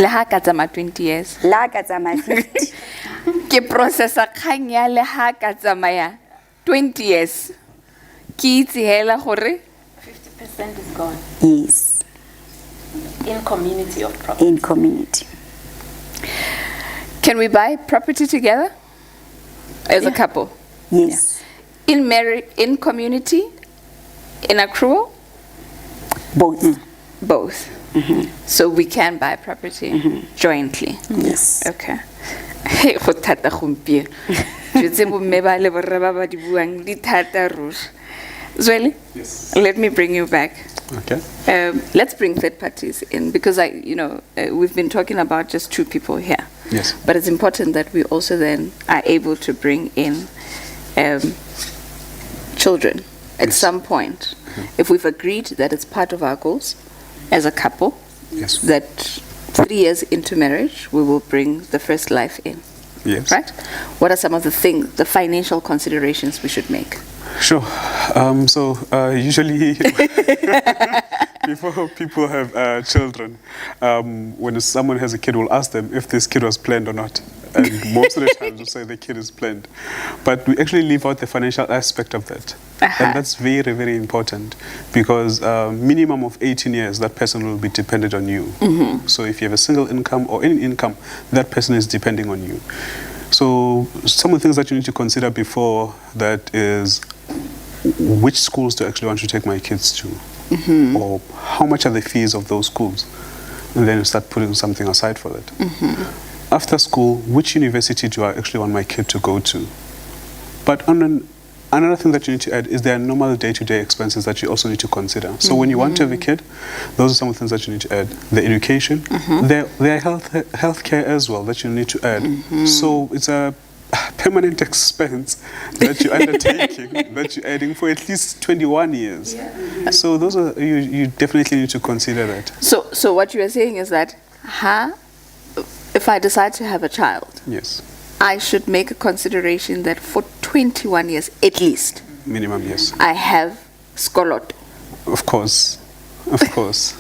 A: Le ha ka tsamaya 20 years.
B: La ka tsamaya 50.
A: Ke processa kgang ya le ha ka tsamaya 20 years. Ki itse hela gore
C: 50% is gone
B: Yes,
C: in community of property.
B: in community.
A: can we buy property together as a couple?
B: Yes,
A: In community, in accrual,
B: both.
A: both. So we can buy property jointly.
B: Yes.
A: Okay. Hey, go thata gompieno. Jetse bomme ba le borre ba ba di buang di thata ruri. Zweli?
D: Yes.
A: Let me bring you back.
D: Okay.
A: Let's bring third parties in because we've been talking about just two people here.
D: Yes.
A: But it's important that we also then are able to bring in children at
D: Yes.
A: some point. If we've agreed that it's part of our goals as a couple,
D: Yes.
A: that 3 years into marriage, we will bring the first life in,
D: Yes.
A: right? What are some of the things, the financial considerations we should make?
D: Sure. Usually, before people have children, when someone has a kid, we'll ask them if this kid was planned or not. And most of the times, we'll say the kid is planned. But we actually leave out the financial aspect of that. And that's very, very important because minimum of 18 years, that person will be dependent on you. So if you have a single income or any income, that person is depending on you. So some of the things that you need to consider before that is which schools do I actually want to take my kids to? Or how much are the fees of those schools? And then you start putting something aside for that. After school, which university do I actually want my kid to go to? But another thing that you need to add is there are normal day-to-day expenses that you also need to consider. So when you want to have a kid, those are some of the things that you need to add. The education, there are health care as well that you need to add. So it's a permanent expense that you're undertaking, that you're adding for at least 21 years. So those are, you definitely need to consider that.
A: So what you are saying is that, if I decide to have a child,
D: Yes,
A: I should make a consideration that for 21 years at least,
D: minimum, yes.
A: I have skolot.
D: Of course.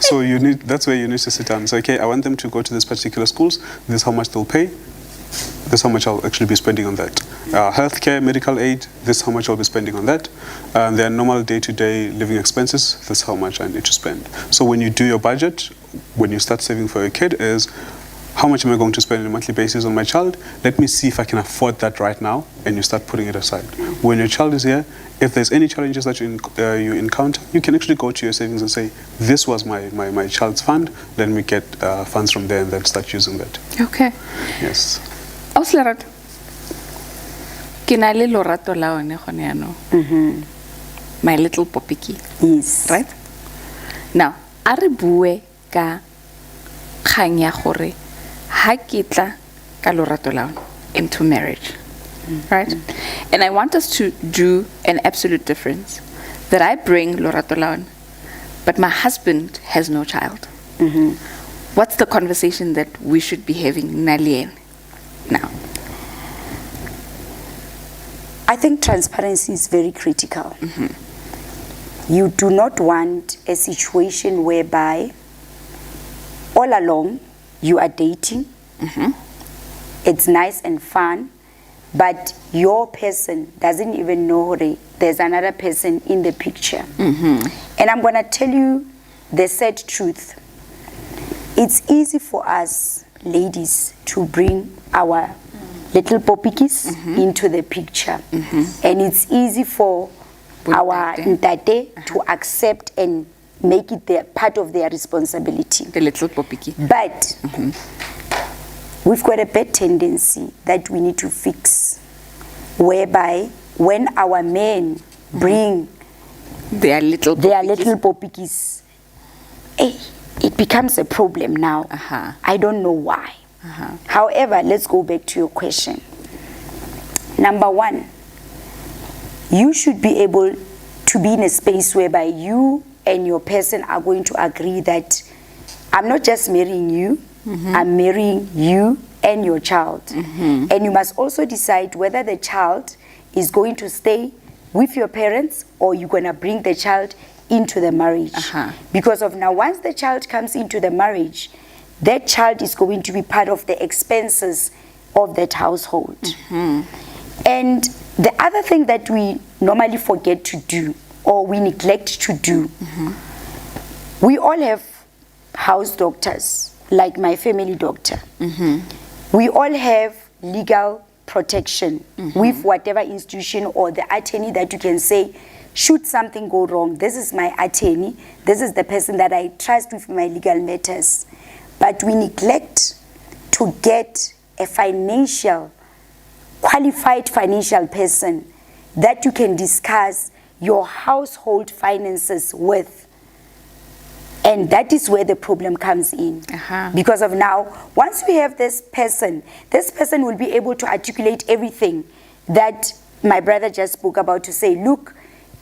D: So that's where you need to sit down and say, okay, I want them to go to this particular schools. This is how much they'll pay. This is how much I'll actually be spending on that. Healthcare, medical aid, this is how much I'll be spending on that. Their normal day-to-day living expenses, this is how much I need to spend. So when you do your budget, when you start saving for your kid is, how much am I going to spend on a monthly basis on my child? Let me see if I can afford that right now, and you start putting it aside. When your child is here, if there's any challenges that you encounter, you can actually go to your savings and say, this was my child's fund, let me get funds from there and then start using that.
A: Okay.
D: Yes.
A: Aus Lerato. Ke na le lorato la one gone yaanong. My little popiki,
B: Yes.
A: right? Now, a re bue ka kgang ya gore ha ke tla ka lorato la one into marriage, right? And I want us to do an absolute difference. That I bring lorato la one, but my husband has no child. What's the conversation that we should be having, Nalien? Now,
B: I think transparency is very critical. You do not want a situation whereby all along you are dating. It's nice and fun, but your person doesn't even know there's another person in the picture. And I'm going to tell you the sad truth. It's easy for us ladies to bring our little popikis into the picture. And it's easy for our ntate to accept and make it their part of their responsibility.
A: the little popiki.
B: But we've got a bad tendency that we need to fix, whereby when our men bring
A: They are little
B: their
A: popikis.
B: little popikis, it becomes a problem now. I don't know why. However, let's go back to your question. Number one, you should be able to be in a space whereby you and your person are going to agree that I'm not just marrying you, I'm marrying you and your child. And you must also decide whether the child is going to stay with your parents or you're going to bring the child into the marriage. Because of now, once the child comes into the marriage, that child is going to be part of the expenses of that household. And the other thing that we normally forget to do, or we neglect to do, we all have house doctors, like my family doctor. We all have legal protection with whatever institution or the attorney that you can say, should something go wrong, this is my attorney, this is the person that I trust with my legal matters. But we neglect to get a qualified financial person that you can discuss your household finances with. And that is where the problem comes in. Because of now, once we have this person will be able to articulate everything that my brother just spoke about, to say, look,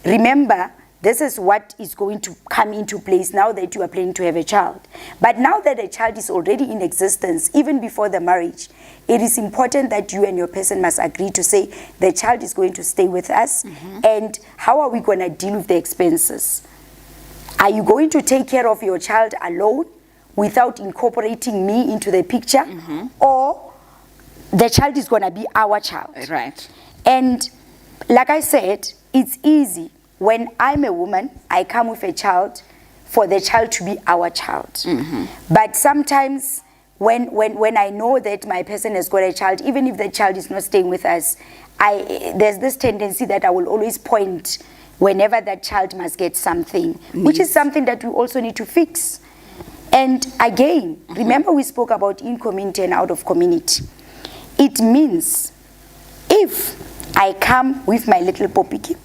B: remember, this is what is going to come into place now that you are planning to have a child. But now that a child is already in existence, even before the marriage, it is important that you and your person must agree to say, the child is going to stay with us, and how are we going to deal with the expenses? Are you going to take care of your child alone without incorporating me into the picture? Or the child is going to be our child?
A: Right.
B: And like I said, it's easy. When I'm a woman, I come with a child for the child to be our child. But sometimes when I know that my person has got a child, even if the child is not staying with us, there's this tendency that I will always point whenever that child must get something, which is something that we also need to fix. And again, remember we spoke about in community and out of community. It means if I come with my little Popiki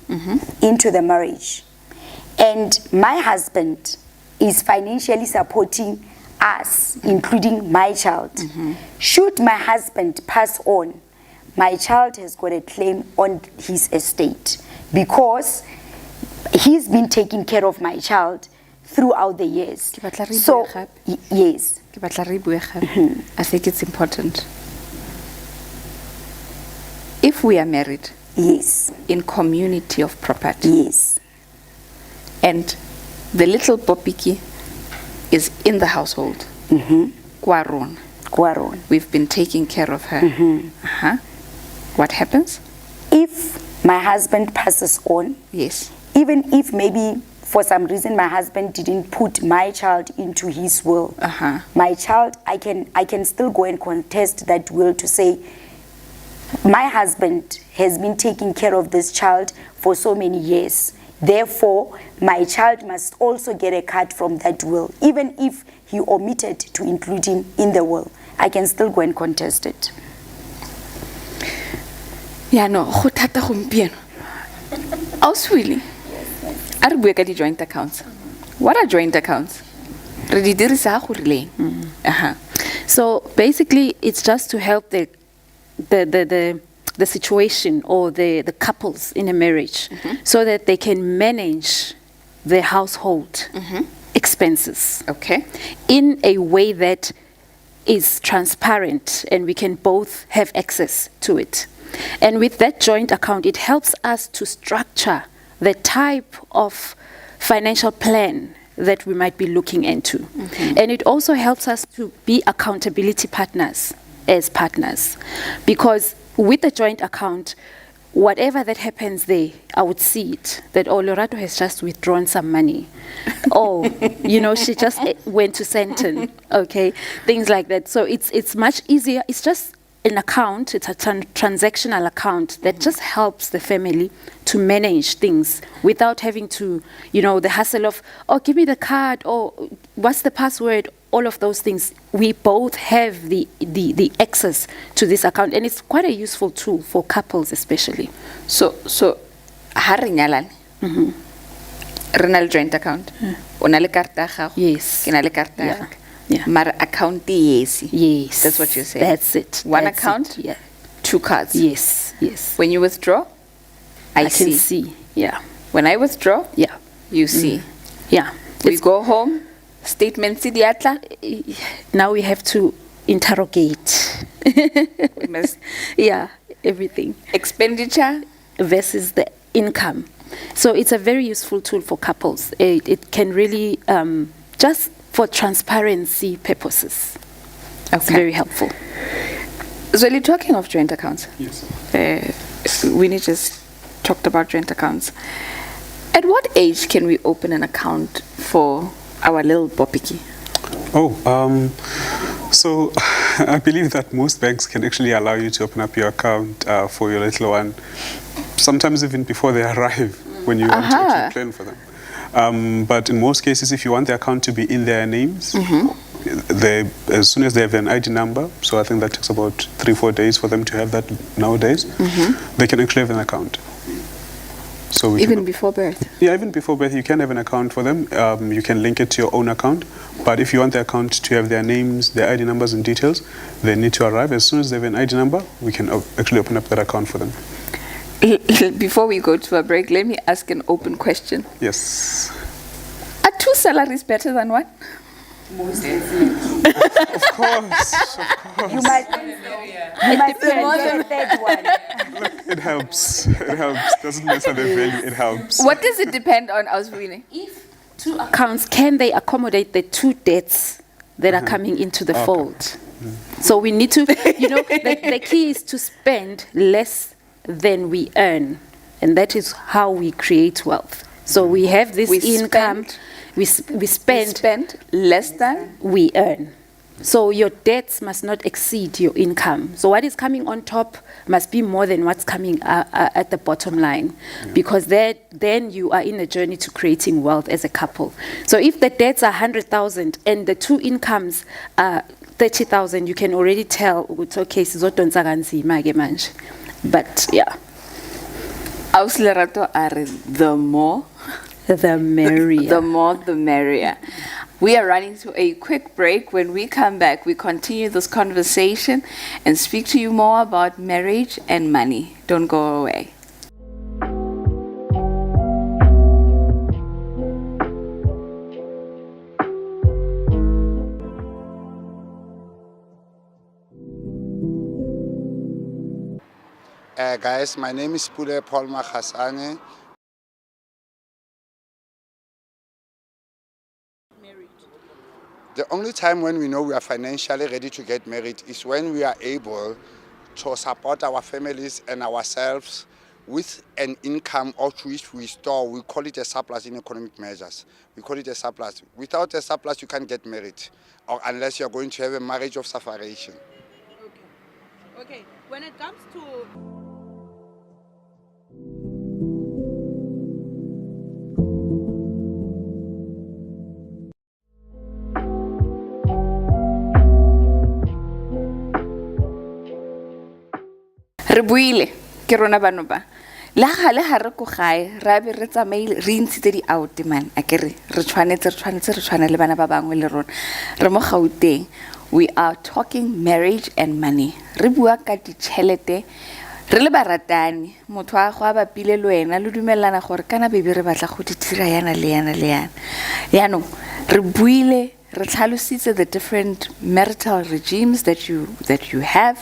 B: into the marriage, and my husband is financially supporting us, including my child, should my husband pass on, my child has got a claim on his estate, because he's been taking care of my child throughout the years. So, yes.
A: I think it's important. If we are married,
B: yes,
A: in community of property,
B: yes,
A: and the little Popiki is in the household, Kwaron, we've been taking care of her. What happens?
B: If my husband passes on,
A: yes,
B: even if maybe for some reason my husband didn't put my child into his will, my child, I can still go and contest that will to say, my husband has been taking care of this child for so many years. Therefore, my child must also get a cut from that will. Even if he omitted to include him in the will, I can still go and contest it.
A: Yeah, no, go thata gompieno. Auswili. A re bue ka di joint accounts. What are joint accounts? Re di dirisa go rileng.
C: So basically, it's just to help the situation or the couples in a marriage, so that they can manage their household expenses,
A: Okay.
C: in a way that is transparent and we can both have access to it. And with that joint account, it helps us to structure the type of financial plan that we might be looking into. And it also helps us to be accountability partners as partners. Because with the joint account, whatever that happens there, I would see it, that, oh, Lorato has just withdrawn some money. Oh, she just went to Centon, okay? Things like that. So it's much easier. It's just an account, it's a transactional account that just helps the family to manage things without having to, the hassle of, oh, give me the card, or what's the password, all of those things. We both have the access to this account, and it's quite a useful tool for couples especially.
A: So ha re nyalane, re na le joint account. O na le karata ya gago,
C: Yes.
A: ke na le karata ya
C: Yeah.
A: ka.
C: Yeah.
A: Mara account yes.
C: Yes.
A: That's what you're saying.
C: That's it.
A: One
C: That's
A: account,
C: it. Yeah.
A: 2 cards.
C: Yes. Yes.
A: When you withdraw, I
C: can
A: see.
C: see. Yeah.
A: When I withdraw,
C: Yeah.
A: you see.
C: Yeah.
A: We go home, statement sidiatla.
C: Now we have to interrogate.
A: We must
C: Yeah. Everything
A: expenditure.
C: versus the income. So it's a very useful tool for couples. It can really, just for transparency purposes. It's very helpful.
A: Zweli, talking of joint accounts,
D: Yes.
A: Winnie just talked about joint accounts. At what age can we open an account for our little Bopiki?
D: So I believe that most banks can actually allow you to open up your account for your little one, sometimes even before they arrive, when you want to actually plan for them. But in most cases, if you want the account to be in their names, as soon as they have an ID number, so I think that takes about 3-4 days for them to have that nowadays, they can actually have an account. So we
A: Even
D: can-
A: before birth?
D: Yeah, even before birth, you can have an account for them. You can link it to your own account. But if you want the account to have their names, their ID numbers and details, they need to arrive. As soon as they have an ID number, we can actually open up that account for them.
A: Before we go to a break, let me ask an open question.
D: Yes.
A: Are 2 salaries better than 1?
D: Of course.
B: You might get a third one.
D: It helps. It helps. Doesn't matter the value, it helps.
A: What does it depend on, Auswini?
C: If 2 accounts, can they accommodate the 2 debts that are coming into the fold? So we need to, the key is to spend less than we earn, and that is how we create wealth. So we have this
A: We
C: income, we spend,
A: Spend less than?
C: we earn. So your debts must not exceed your income. So what is coming on top must be more than what's coming at the bottom line, because then you are in a journey to creating wealth as a couple. So if the debts are 100,000 and the 2 incomes are 30,000, you can already tell, okay, sizodonsa kanzima ke manje. But yeah,
A: Auslerato are the more
C: the merrier.
A: the more the merrier. We are running to a quick break. When we come back, we continue this conversation and speak to you more about marriage and money. Don't go away.
G: Guys, my name is Pule Paul Makhasane. The only time when we know we are financially ready to get married is when we are able to support our families and ourselves with an income of which we store. We call it a surplus in economic measures. We call it a surplus. Without a surplus, you can't get married, or unless you're going to have a marriage of separation.
H: Okay. When it comes to
A: Re buile ke rona bano ba. La gale ha re ko gae ra be re tsamaile re ntshitse di out man akere re tshwane le bana ba bangwe le rona re mo Gauteng. We are talking marriage and money. Re bua ka ditšhelete re le baratani motho a go a bapile le wena le dumelana gore kana bebe re batla go di dira yana le yana le yana. Yaanong re buile re tlhalositse the different marital regimes that you have.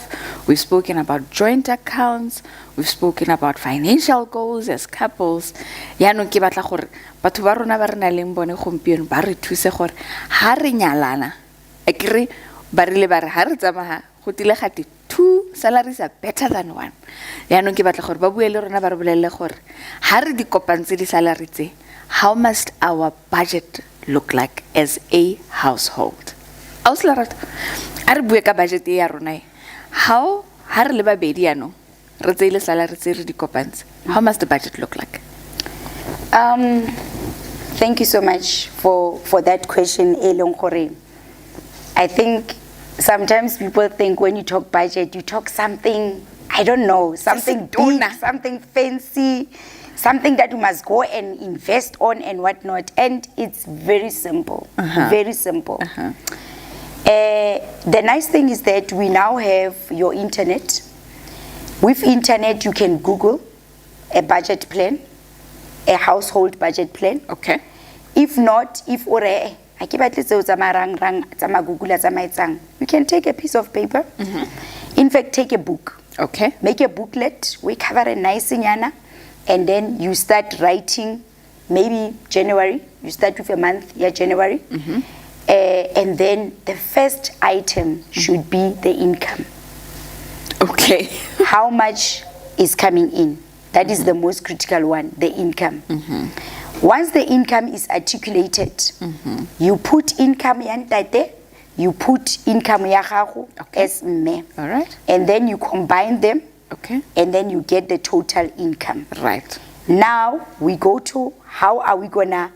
A: We've spoken about joint accounts. We've spoken about financial goals as couples. Yaanong ke batla gore batho ba rona ba re na leng bone gompieno ba re thuse gore ha re nyalana ekere ba rile ba re ha re tsamaga go tile gate 2 salaries are better than 1. Yaanong ke batla gore ba bue le rona ba re bolelle gore ha re di kopantse di salary tse, how must our budget look like as a household? Auslerato a re bue ka budget ya rona e. How ha re le babedi yaanong re tseile salary tse re di kopantse, how must the budget look like?
B: Thank you so much for that question, Elon Kore. I think sometimes people think when you talk budget, you talk something, I don't know, something big, something fancy, something that you must go and invest on and whatnot. And it's very simple, very simple. The nice thing is that we now have your internet. With internet, you can Google a budget plan, a household budget plan.
A: Okay.
B: If not, if ore you can take a piece of paper. In fact, take a book.
A: Okay.
B: Make a booklet. We cover a nice inyana, and then you start writing. Maybe January. You start with a month. Yeah, January. And then the first item should be the income.
A: Okay.
B: How much is coming in? That is the most critical one, the income. Once the income is articulated, you put income ya ntate, you put income ya gago as mme.
A: All right.
B: And then you combine them,
A: Okay.
B: and then you get the total income.
A: Right.
B: Now we go to how are we gonna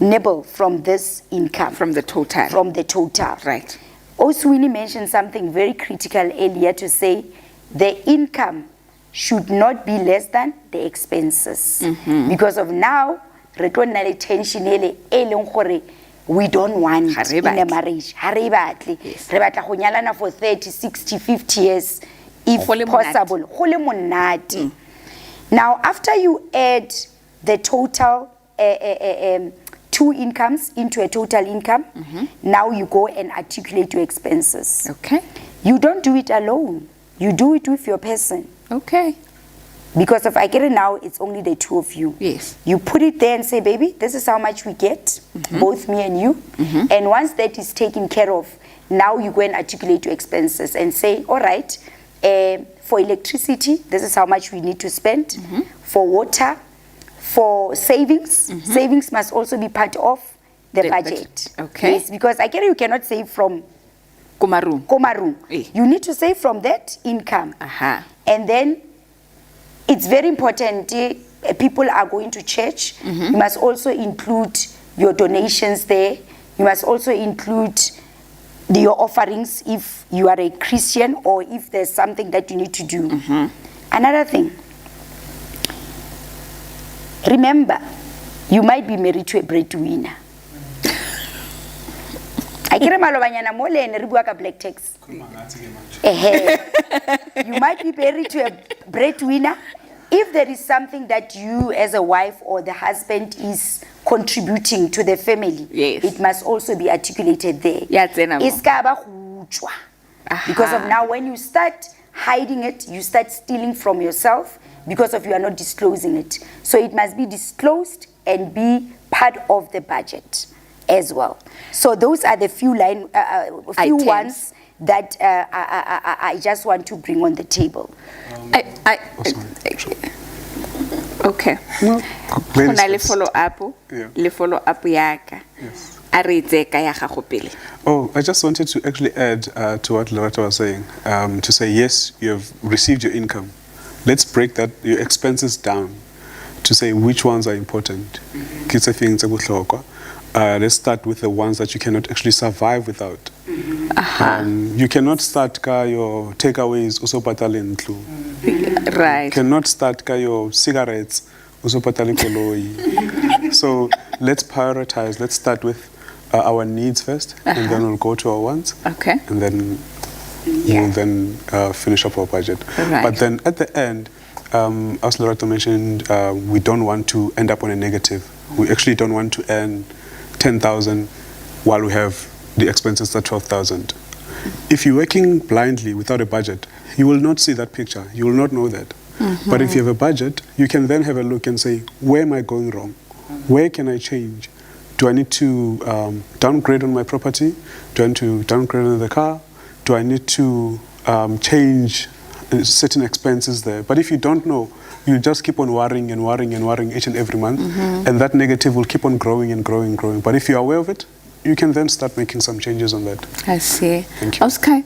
B: nibble from this income?
A: From the total.
B: From the total.
A: Right.
B: Oswini mentioned something very critical earlier to say the income should not be less than the expenses. Because of now, re tlo nna le tension ele e leng gore we don't want
A: Ha re
B: in a
A: batle.
B: marriage. Ha re batle. Re batla go nyalana for 30, 60, 50 years if
A: Go le monate.
B: possible. Go le monate. Now, after you add the total two incomes into a total income, now you go and articulate your expenses.
A: Okay.
B: You don't do it alone. You do it with your person.
A: Okay.
B: Because of I get it now, it's only the two of you.
A: Yes.
B: You put it there and say, baby, this is how much we get, both me and you. And once that is taken care of, now you go and articulate your expenses and say, all right, for electricity, this is how much we need to spend. For water, for savings, savings must also be part of the
A: The
B: budget.
A: budget. Okay.
B: Yes, because I get it, you cannot save from
A: Kumaru.
B: Komaru.
A: Eh.
B: You need to save from that income.
A: Aha.
B: And then it's very important, people are going to church. You must also include your donations there. You must also include your offerings if you are a Christian or if there's something that you need to do. Another thing, remember, you might be married to a breadwinner. I kere malobanyana mo le ene re bua ka black tax. You might be married to a breadwinner. If there is something that you as a wife or the husband is contributing to the family,
A: Yes.
B: it must also be articulated there.
A: Ya tsena mo.
B: E ska ba go tswa. Because of now, when you start hiding it, you start stealing from yourself because of you are not disclosing it. So it must be disclosed and be part of the budget as well. So those are the few few
A: Items.
B: ones that I just want to bring on the table.
A: Okay.
D: Ladies
A: Hona le
D: first.
A: follow up.
D: Yeah.
A: Le follow up ya ka.
D: Yes.
A: A re etse ka ya gago pele.
D: Oh, I just wanted to actually add to what Loretta was saying. To say, yes, you have received your income. Let's break that your expenses down to say which ones are important. Ke tse feng tse bohlokwa. Let's start with the ones that you cannot actually survive without. You cannot start ka your takeaways uso patale ntlo.
A: Right.
D: Cannot start ka your cigarettes uso patale koloi. So let's prioritize. Let's start with our needs first, and then we'll go to our wants.
A: Okay.
D: And then we'll then finish up our budget.
A: Right.
D: But then at the end, as Loretta mentioned, we don't want to end up on a negative. We actually don't want to earn 10,000 while we have the expenses at 12,000. If you're working blindly without a budget, you will not see that picture. You will not know that. But if you have a budget, you can then have a look and say, where am I going wrong? Where can I change? Do I need to downgrade on my property? Do I need to downgrade on the car? Do I need to change certain expenses there? But if you don't know, you just keep on worrying and worrying and worrying each and every month, and that negative will keep on growing and growing and growing. But if you're aware of it, you can then start making some changes on that.
A: I see.
D: Thank you.
A: Oscar,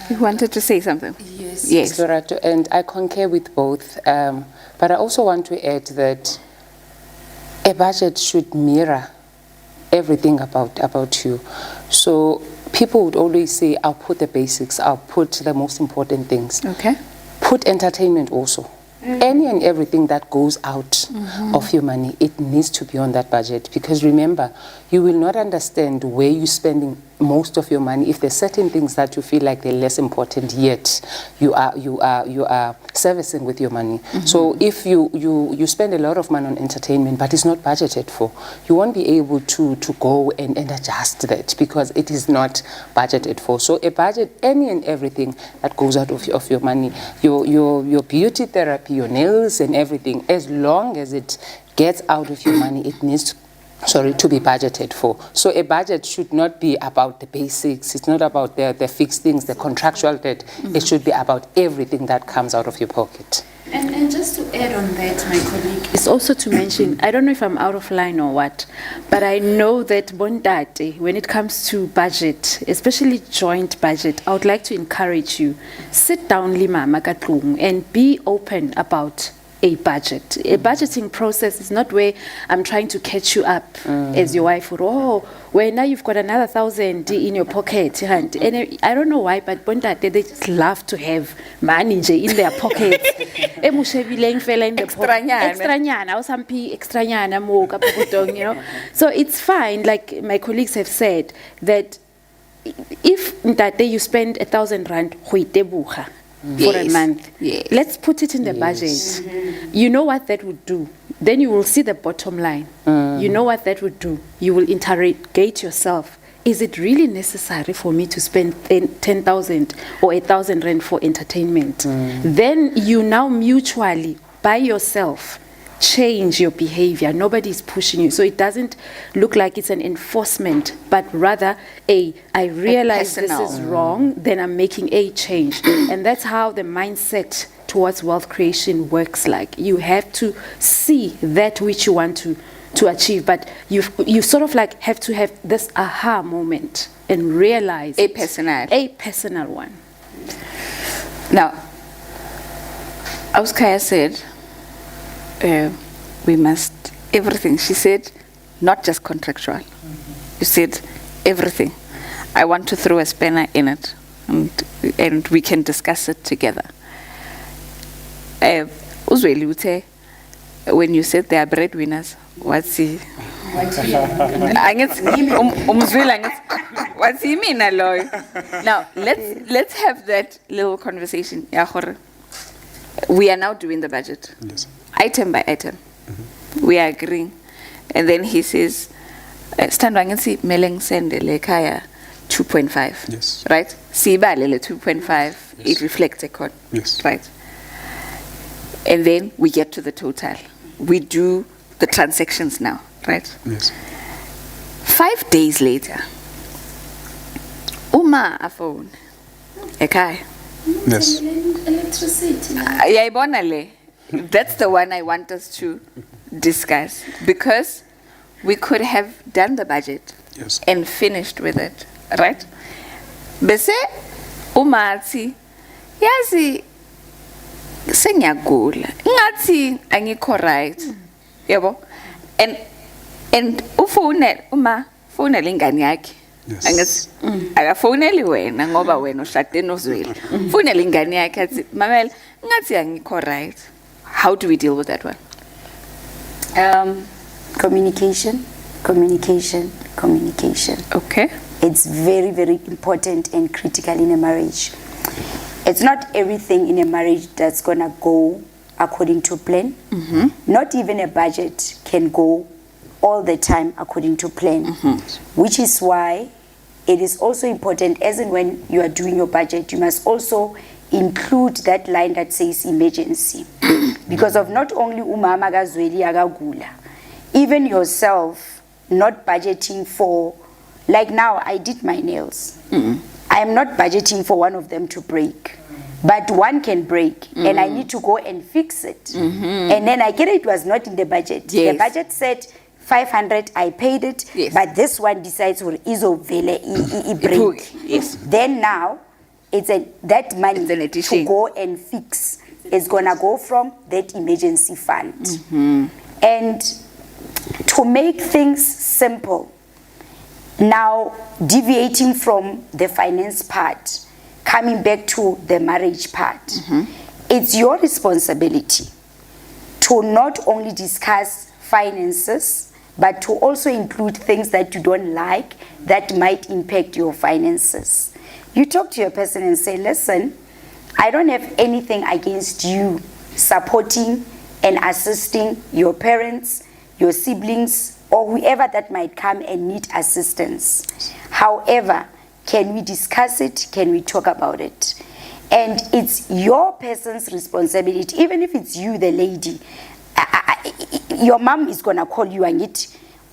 A: you wanted to say something? Yes.
E: Loretta, and I concur with both. But I also want to add that a budget should mirror everything about you. So people would always say, I'll put the basics, I'll put the most important things.
A: Okay.
E: Put entertainment also. Any and everything that goes out of your money, it needs to be on that budget. Because remember, you will not understand where you're spending most of your money if there's certain things that you feel like they're less important, yet you are servicing with your money. So if you spend a lot of money on entertainment but it's not budgeted for, you won't be able to go and adjust that because it is not budgeted for. So a budget, any and everything that goes out of your money, your beauty therapy, your nails and everything, as long as it gets out of your money, it needs to be budgeted for. So a budget should not be about the basics. It's not about the fixed things, the contractual debt. It should be about everything that comes out of your pocket.
C: And just to add on that, my colleague, is also to mention, I don't know if I'm out of line or what, but I know that Bondate, when it comes to budget, especially joint budget, I would like to encourage you, sit down Lima Makatlung and be open about a budget. A budgeting process is not where I'm trying to catch you up as your wife. Or, where now you've got another 1,000 in your pocket. And I don't know why, but Bondate, they just love to have money in their pockets. You know. So it's fine, like my colleagues have said, that if that day you spend 1,000 rand, for a month.
A: Yes.
C: Let's put it in the budget. You know what that would do. Then you will see the bottom line. You know what that would do. You will interrogate yourself. Is it really necessary for me to spend 10,000 or 1,000 rand for entertainment? Then you now mutually, by yourself, change your behavior. Nobody is pushing you. So it doesn't look like it's an enforcement, but rather I realize this is wrong, then I'm making a change. And that's how the mindset towards wealth creation works like. You have to see that which you want to achieve, but you sort of like have to have this aha moment and realize
A: A personal
C: one.
A: Now, Auskaya said, we must, everything. She said, not just contractual. You said everything. I want to throw a spanner in it, and we can discuss it together. Uzweli Ute, when you said they are breadwinners, what's he? What's he mean, Aloy? Now, let's have that little conversation. We are now doing the budget.
D: Yes.
A: Item by item. We are agreeing. And then he says, Standwangensi Meleng Sendele Kaya 2.5.
D: Yes.
A: Right? Sibalele 2.5. It reflects a code.
D: Yes.
A: Right. And then we get to the total. We do the transactions now. Right?
D: Yes.
A: 5 days later, Uma a phone. Ekai.
D: Yes.
C: Electricity.
A: Yaibona le. That's the one I want us to discuss, because we could have done the budget
D: Yes.
A: and finished with it, right? Bese umathi yazi senyagula ngathi angikho right, yebo, and ufone uma fonela ingane yakhe.
D: Yes.
A: Angithi akafoneli wena ngoba wena ushade noZweli. Fonela ingane yakhe athi mamela ngathi angikho right. How do we deal with that one?
B: Communication.
A: Okay.
B: It's very, very important and critical in a marriage. It's not everything in a marriage that's gonna go according to plan. Not even a budget can go all the time according to plan, which is why it is also important, as in when you are doing your budget, you must also include that line that says emergency. Because of not only umama kaZweli akagula, even yourself not budgeting for, like now I did my nails. I am not budgeting for one of them to break, but one can break and I need to go and fix it. And then I get it was not in the budget.
A: Yes.
B: The budget said 500, I paid it,
A: Yes.
B: but this one decides for izovele I break.
A: Yes.
B: Then now it's that money
A: It's an addition.
B: to go and fix is gonna go from that emergency fund. And to make things simple, now deviating from the finance part, coming back to the marriage part, it's your responsibility to not only discuss finances, but to also include things that you don't like that might impact your finances. You talk to your person and say, listen, I don't have anything against you supporting and assisting your parents, your siblings, or whoever that might come and need assistance. However, can we discuss it? Can we talk about it? And it's your person's responsibility, even if it's you, the lady. Your mom is gonna call you and it,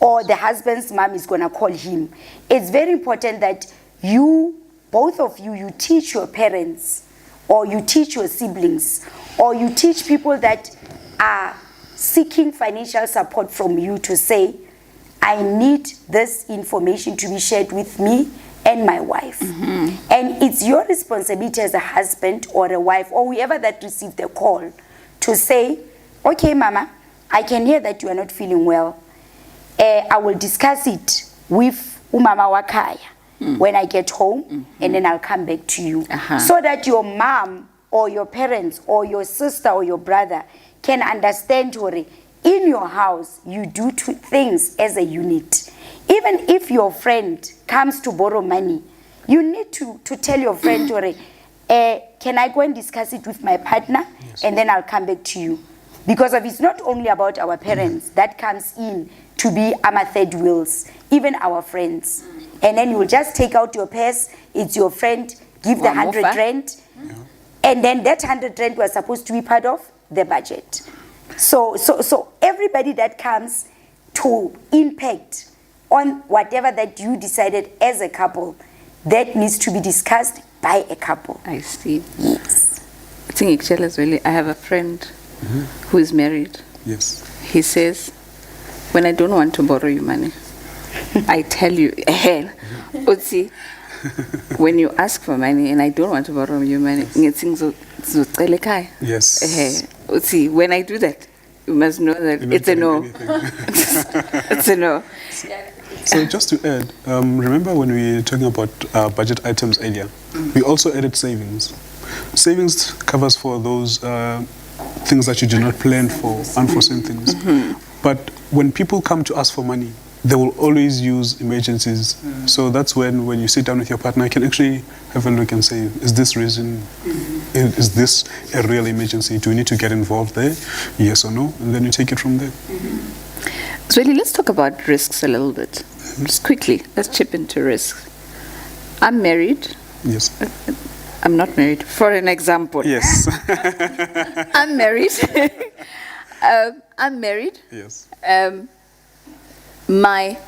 B: or the husband's mom is going to call him. It's very important that you, both of you, you teach your parents, or you teach your siblings, or you teach people that are seeking financial support from you to say, I need this information to be shared with me and my wife. And it's your responsibility as a husband or a wife or whoever that received the call to say, okay, mama, I can hear that you are not feeling well. I will discuss it with umama wakaya when I get home, and then I'll come back to you. So that your mom or your parents or your sister or your brother can understand, Tori, in your house, you do two things as a unit. Even if your friend comes to borrow money, you need to tell your friend, Tori, can I go and discuss it with my partner? And then I'll come back to you. Because it's not only about our parents that comes in to be our third wheels, even our friends. And then you will just take out your purse, it's your friend, give the 100 rand, and then that 100 rand was supposed to be part of the budget. So everybody that comes to impact on whatever that you decided as a couple, that needs to be discussed by a couple.
A: I see.
B: Yes.
A: I think actually as well, I have a friend who is married.
D: Yes.
A: He says, when I don't want to borrow you money, I tell you, Utsi, when you ask for money and I don't want to borrow you money,
D: Yes.
A: Utsi, when I do that, you must know that
D: You're not
A: it's a
D: doing
A: no.
D: anything.
A: It's a no.
D: So just to add, remember when we were talking about budget items earlier, we also added savings. Savings covers for those things that you do not plan for, unforeseen things. But when people come to ask for money, they will always use emergencies. So that's when you sit down with your partner, you can actually have a look and say, is this reason, is this a real emergency? Do we need to get involved there? Yes or no? And then you take it from there.
A: So Eli, let's talk about risks a little bit. Just quickly, let's chip into risks. I'm married.
D: Yes.
A: I'm not married, for an example.
D: Yes.
A: I'm married. I'm married.
D: Yes.
A: My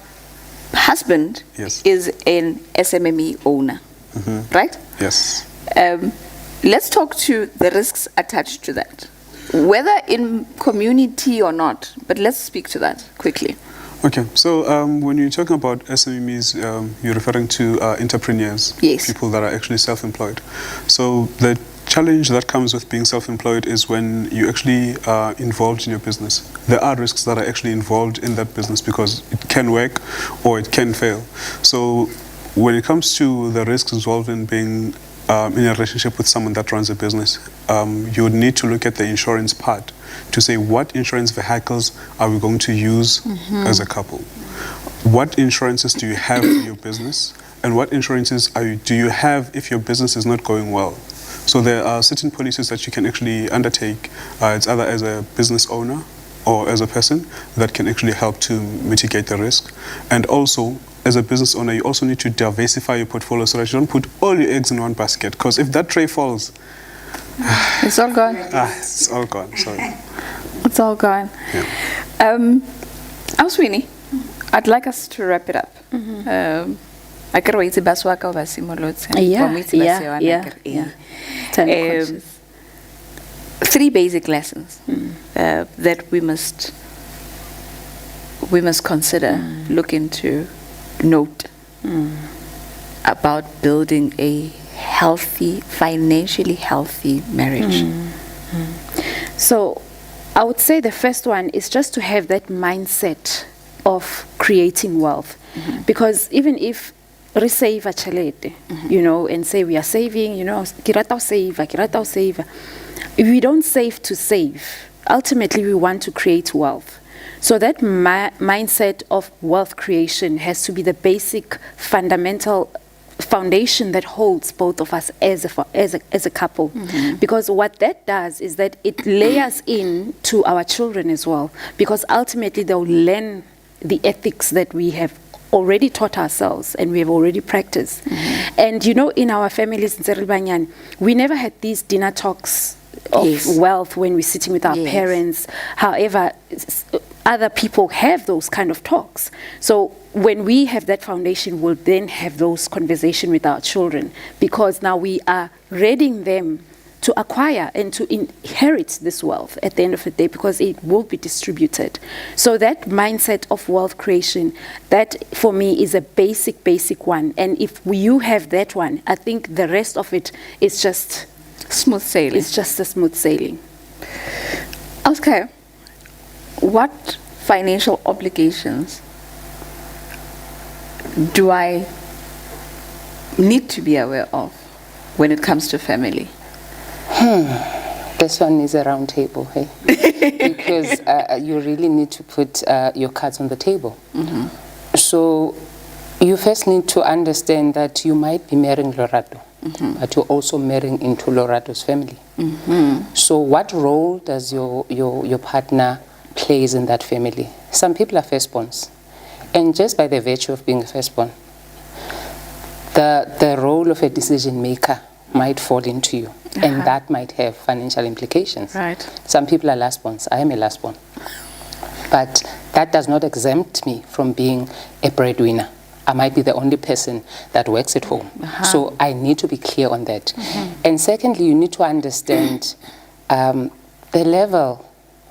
A: husband
D: Yes.
A: is an SMME owner, right?
D: Yes.
A: Let's talk to the risks attached to that, whether in community or not, but let's speak to that quickly.
D: Okay, so when you're talking about SMEs, you're referring to entrepreneurs,
A: Yes.
D: people that are actually self-employed. So the challenge that comes with being self-employed is when you actually are involved in your business. There are risks that are actually involved in that business because it can work or it can fail. So when it comes to the risks involved in being in a relationship with someone that runs a business, you would need to look at the insurance part to say what insurance vehicles are we going to use as a couple. What insurances do you have for your business, and what insurances do you have if your business is not going well? So there are certain policies that you can actually undertake. It's either as a business owner or as a person that can actually help to mitigate the risk. And also, as a business owner, you also need to diversify your portfolio so that you don't put all your eggs in one basket. Because if that tray falls,
A: It's all gone.
D: it's all gone. Sorry.
A: It's all gone.
D: Yeah.
A: Sweeney, I'd like us to wrap it up. I can wait to baswaka or basimolot.
C: Yeah. Time conscious.
A: 3 basic lessons that we must consider, look into, note about building a healthy, financially healthy marriage.
C: So I would say the first one is just to have that mindset of creating wealth. Because even if we save a chalete, and say we are saving, kirata save. If we don't save to save, ultimately we want to create wealth. So that mindset of wealth creation has to be the basic fundamental foundation that holds both of us as a couple. Because what that does is that it layers in to our children as well, because ultimately they'll learn the ethics that we have already taught ourselves and we have already practiced. And in our families in Serelbanyan, we never had these dinner talks of
A: Yes.
C: wealth when we're sitting with our
A: Yes.
C: parents. However, other people have those kind of talks. So when we have that foundation, we'll then have those conversations with our children, because now we are readying them to acquire and to inherit this wealth at the end of the day, because it will be distributed. So that mindset of wealth creation, that for me is a basic one. And if you have that one, I think the rest of it is just
A: Smooth sailing.
C: it's just a smooth sailing.
A: Okay. What financial obligations do I need to be aware of when it comes to family?
E: This one is a round table, hey? Because you really need to put your cards on the table. So you first need to understand that you might be marrying Lorato, but you're also marrying into Lorato's family. So what role does your partner plays in that family? Some people are firstborns, and just by the virtue of being a firstborn, the role of a decision maker might fall into you, and that might have financial implications.
A: Right.
E: Some people are lastborns. I am a lastborn. But that does not exempt me from being a breadwinner. I might be the only person that works at home. So I need to be clear on that. And secondly, you need to understand the level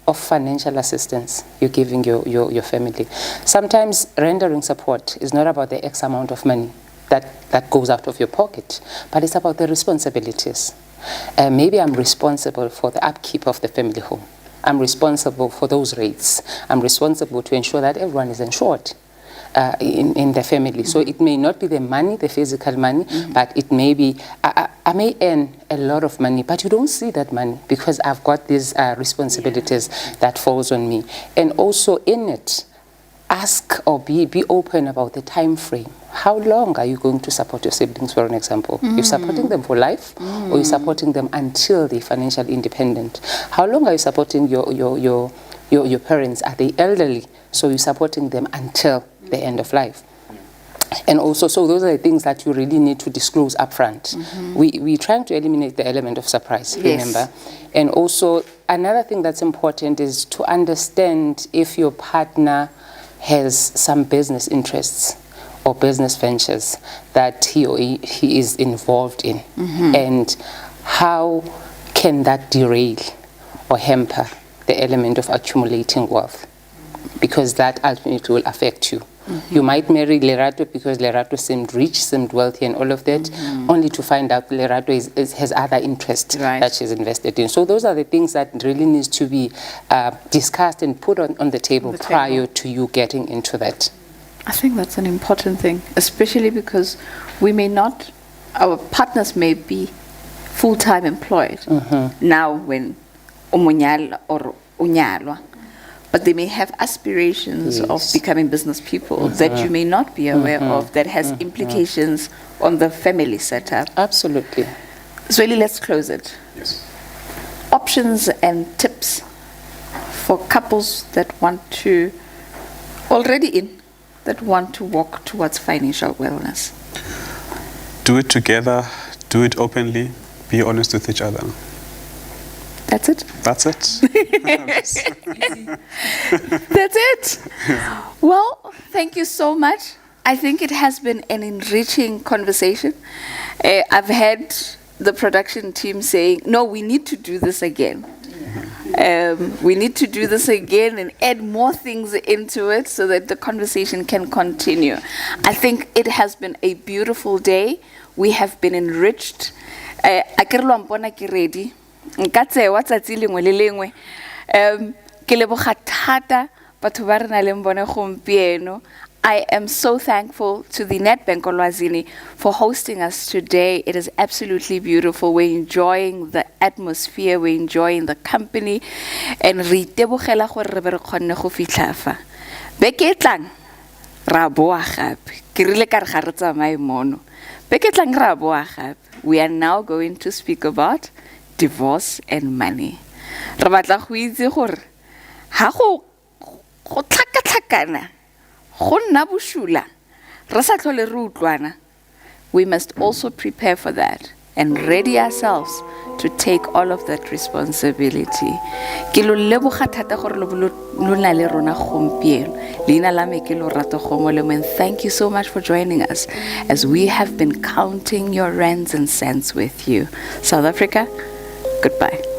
E: of financial assistance you're giving your family. Sometimes rendering support is not about the X amount of money that goes out of your pocket, but it's about the responsibilities. Maybe I'm responsible for the upkeep of the family home. I'm responsible for those rates. I'm responsible to ensure that everyone is insured in the family. So it may not be the money, the physical money, but it may be, I may earn a lot of money, but you don't see that money because I've got these responsibilities that falls on me. And also in it, ask or be open about the time frame. How long are you going to support your siblings, for an example? You're supporting them for life, or you're supporting them until they're financially independent? How long are you supporting your parents? Are they elderly? So you're supporting them until the end of life. And also, so those are the things that you really need to disclose upfront. We're trying to eliminate the element of surprise, remember? And also, another thing that's important is to understand if your partner has some business interests or business ventures that he or he is involved in. And how can that derail or hamper the element of accumulating wealth? Because that ultimately will affect you. You might marry Lerato because Lerato seemed rich, seemed wealthy and all of that, only to find out Lerato has other interests that she's invested in. So those are the things that really needs to be discussed and put on the table prior to you getting into that.
A: I think that's an important thing, especially because we may not, our partners may be full-time employed now when umunyala or unyalwa, but they may have aspirations of becoming business people that you may not be aware of, that has implications on the family setup.
E: Absolutely.
A: Zweli, let's close it.
D: Yes.
A: Options and tips for couples that want to, that want to walk towards financial wellness.
D: Do it together, do it openly, be honest with each other.
A: That's it?
D: That's it.
A: That's it. Well, thank you so much. I think it has been an enriching conversation. I've had the production team saying, no, we need to do this again. We need to do this again and add more things into it so that the conversation can continue. I think it has been a beautiful day. We have been enriched. Ready. Nkatse wa tsatsi lengwe le lengwe ke leboga thata batho ba re na leng bone gompieno. I am so thankful to the Nedbank Olwazini for hosting us today. It is absolutely beautiful. We're enjoying the atmosphere, we're enjoying the company, and re tebogela gore re be re kgonne go fitlha fa. Beke e tlang ra boa gape. Ke rile ka re ga re tsamaye mono. Beke e tlang ra boa gape. We are now going to speak about divorce and money. Re batla go itse gore ha go tlhakatlhakana go nna boshula re sa tlhole re utlwana. We must also prepare for that and ready ourselves to to take all of that responsibility. Ke lo leboga thata gore lo na le rona gompieno. Leina la me ke Lorato Kgomolemo, and thank you so much for joining us as we have been counting your rands and cents with you. South Africa, goodbye.